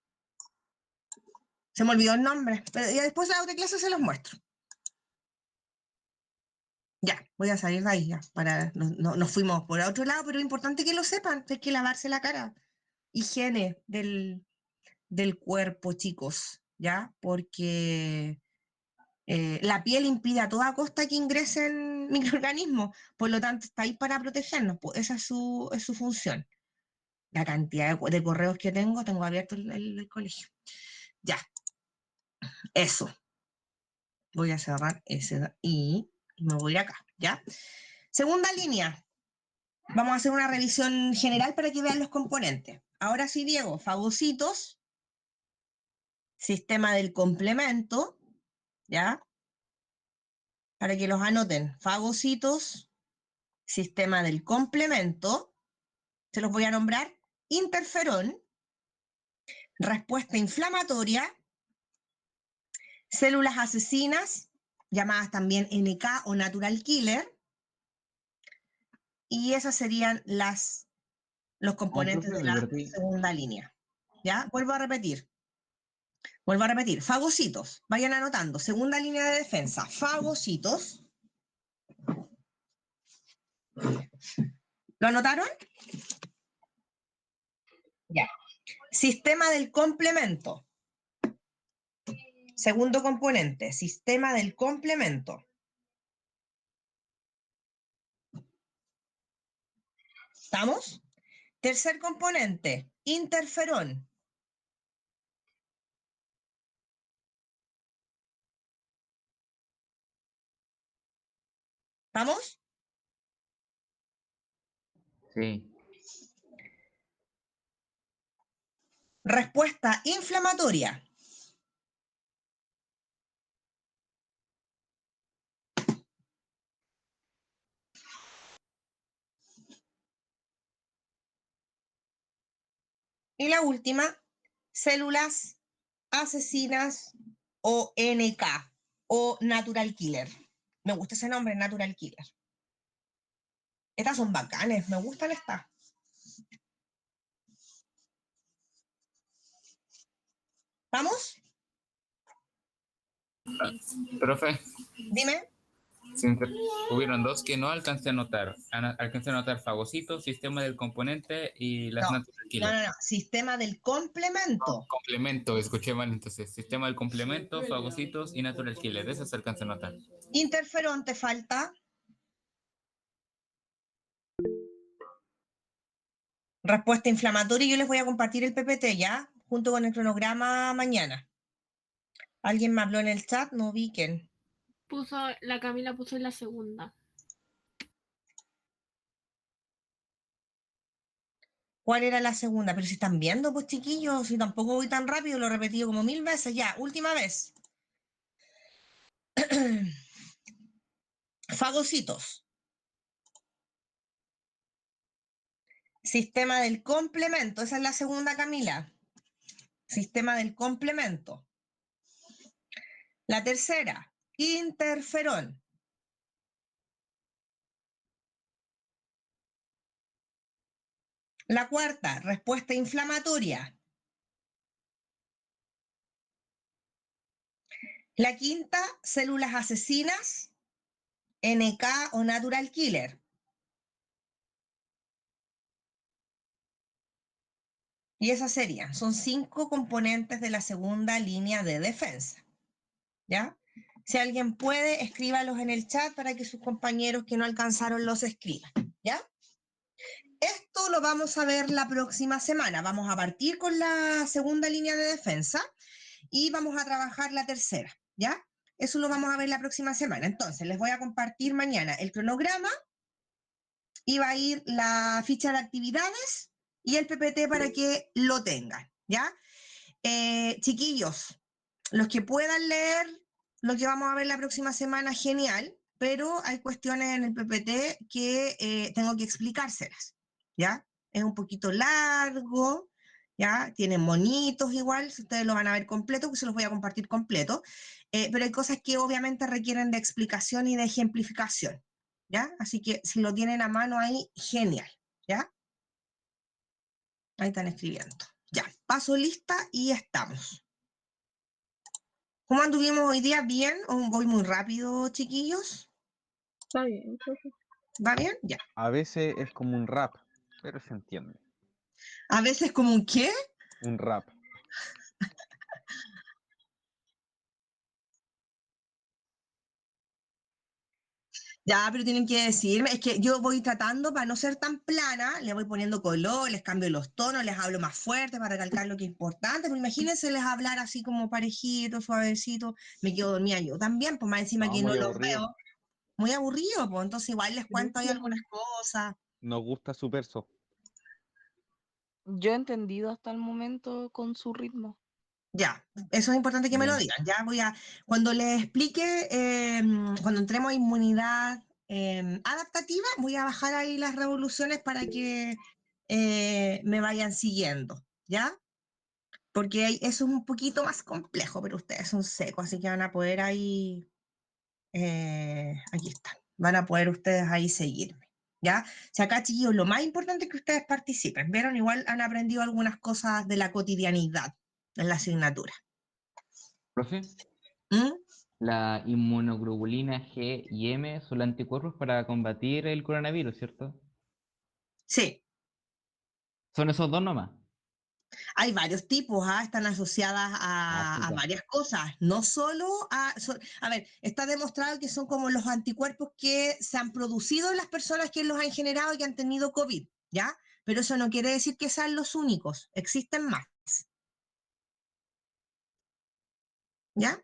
Se me olvidó el nombre, pero ya después de la otra clase se los muestro. Ya, voy a salir de ahí ya. Nos fuimos por otro lado, pero es importante que lo sepan, hay que lavarse la cara. Higiene del cuerpo, chicos, ¿ya? Porque la piel impide a toda costa que ingresen microorganismos, por lo tanto está ahí para protegernos, pues esa es su función. La cantidad de correos que tengo abierto el colegio. Ya, eso. Voy a cerrar ese y me voy acá, ¿ya? Segunda línea. Vamos a hacer una revisión general para que vean los componentes. Ahora sí, Diego, fagocitos, sistema del complemento, ¿ya? Para que los anoten. Fagocitos, sistema del complemento, se los voy a nombrar: interferón, respuesta inflamatoria, células asesinas, llamadas también NK o Natural Killer. Y esas serían los componentes profe, de me la perdí. segunda línea. ¿Ya? Vuelvo a repetir. Fagocitos. Vayan anotando. Segunda línea de defensa. Fagocitos. ¿Lo anotaron? Ya. Sistema del complemento. Segundo componente. Sistema del complemento. ¿Estamos? Tercer componente. Interferón. ¿Estamos? Sí. Respuesta inflamatoria. Y la última, células asesinas o NK o Natural Killer. Me gusta ese nombre, Natural Killer. Estas son bacanes, me gustan estas. ¿Vamos? Profe, Dime. hubieron dos que no alcancé a notar. Alcancé a notar fagocitos, sistema del componente y las No, natural killer. no. Sistema del complemento. Complemento, escuché mal entonces. Sistema del complemento, fagocitos y natural killer. Esas alcancé a notar. Interferón te falta. Respuesta inflamatoria. Yo les voy a compartir el PPT ya, junto con el cronograma mañana. ¿Alguien me habló en el chat? No vi quién. La Camila puso en la segunda. ¿Cuál era la segunda? Pero si están viendo, pues chiquillos, si tampoco voy tan rápido, lo he repetido como 1000 veces ya. Última vez. Fagocitos. Sistema del complemento. Esa es la segunda, Camila. Sistema del complemento. La tercera, interferón. La cuarta, respuesta inflamatoria. La quinta, células asesinas, NK o Natural Killer. Y esas serían, son 5 componentes de la segunda línea de defensa. ¿Ya? Si alguien puede, escríbalos en el chat para que sus compañeros que no alcanzaron los escriban. ¿Ya? Esto lo vamos a ver la próxima semana. Vamos a partir con la segunda línea de defensa y vamos a trabajar la tercera, ¿ya? Eso lo vamos a ver la próxima semana. Entonces, les voy a compartir mañana el cronograma y va a ir la ficha de actividades y el PPT para que lo tengan, ¿ya? Chiquillos, los que puedan leer lo que vamos a ver la próxima semana, genial, pero hay cuestiones en el PPT que tengo que explicárselas, ¿ya? Es un poquito largo, ¿ya? Tiene monitos igual, si ustedes lo van a ver completo, pues se los voy a compartir completo, pero hay cosas que obviamente requieren de explicación y de ejemplificación, ¿ya? Así que si lo tienen a mano ahí, genial, ¿ya? Ahí están escribiendo. Ya, paso lista y estamos. ¿Cómo anduvimos hoy día? ¿Bien? ¿O voy muy rápido, chiquillos? Está bien, profe. ¿Va bien? Ya. A veces es como un rap, pero se entiende. A veces como un ¿qué? Un rap. Ya, pero tienen que decirme, es que yo voy tratando para no ser tan plana, le voy poniendo color, les cambio los tonos, les hablo más fuerte para recalcar lo que es importante, pero imagínense les hablar así como parejito, suavecito, me quedo dormida yo también, pues más encima No, que no muy los aburrido. veo, muy aburrido, pues entonces igual les cuento ahí algunas cosas. Nos gusta su verso. Yo he entendido hasta el momento con su ritmo. Ya, eso es importante que me lo Bien. digan. Ya voy a, cuando les explique, cuando entremos a inmunidad adaptativa, voy a bajar ahí las revoluciones para que me vayan siguiendo, ¿ya? Porque eso es un poquito más complejo, pero ustedes son secos, así que van a poder ahí Aquí están. Van a poder ustedes ahí seguirme. ¿Ya? O sea, acá, chiquillos, lo más importante es que ustedes participen. ¿Vieron? Igual han aprendido algunas cosas de la cotidianidad en la asignatura. Profe, ¿Mm? la inmunoglobulina G y M son los anticuerpos para combatir el coronavirus, ¿cierto? Sí. Son esos dos nomás. Hay varios tipos, están asociadas a súper. varias cosas, no solo a ver, está demostrado que son como los anticuerpos que se han producido en las personas que los han generado y que han tenido COVID, ¿ya? Pero eso no quiere decir que sean los únicos, existen más, ¿ya?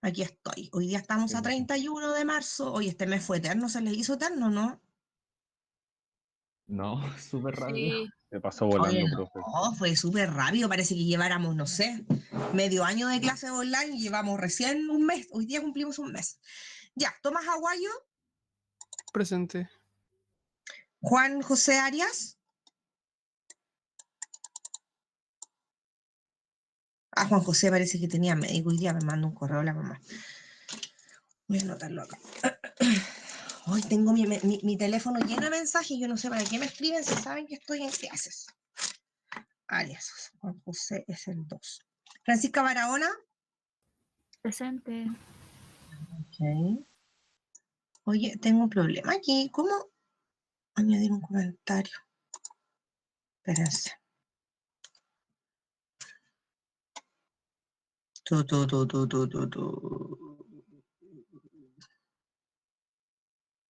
Aquí estoy, hoy día estamos Sí, a profe. 31 de marzo, hoy este mes fue eterno, ¿se les hizo eterno, no? No, súper rápido. Sí, Se pasó Oye, volando, no, profe. fue súper rápido, parece que lleváramos, no sé, medio año de clases online y llevamos recién un mes, hoy día cumplimos un mes. Ya, Tomás Aguayo, Presente. Juan José Arias. Juan José parece que tenía médico, hoy día me manda un correo a la mamá. Voy a anotarlo acá. Hoy tengo mi teléfono lleno de mensajes y yo no sé para qué me escriben si saben que estoy en clases. Arias, Juan José es el 2. Francisca Barahona. Presente. Ok. Oye, tengo un problema aquí. ¿Cómo añadir un comentario? Espérense. Tu.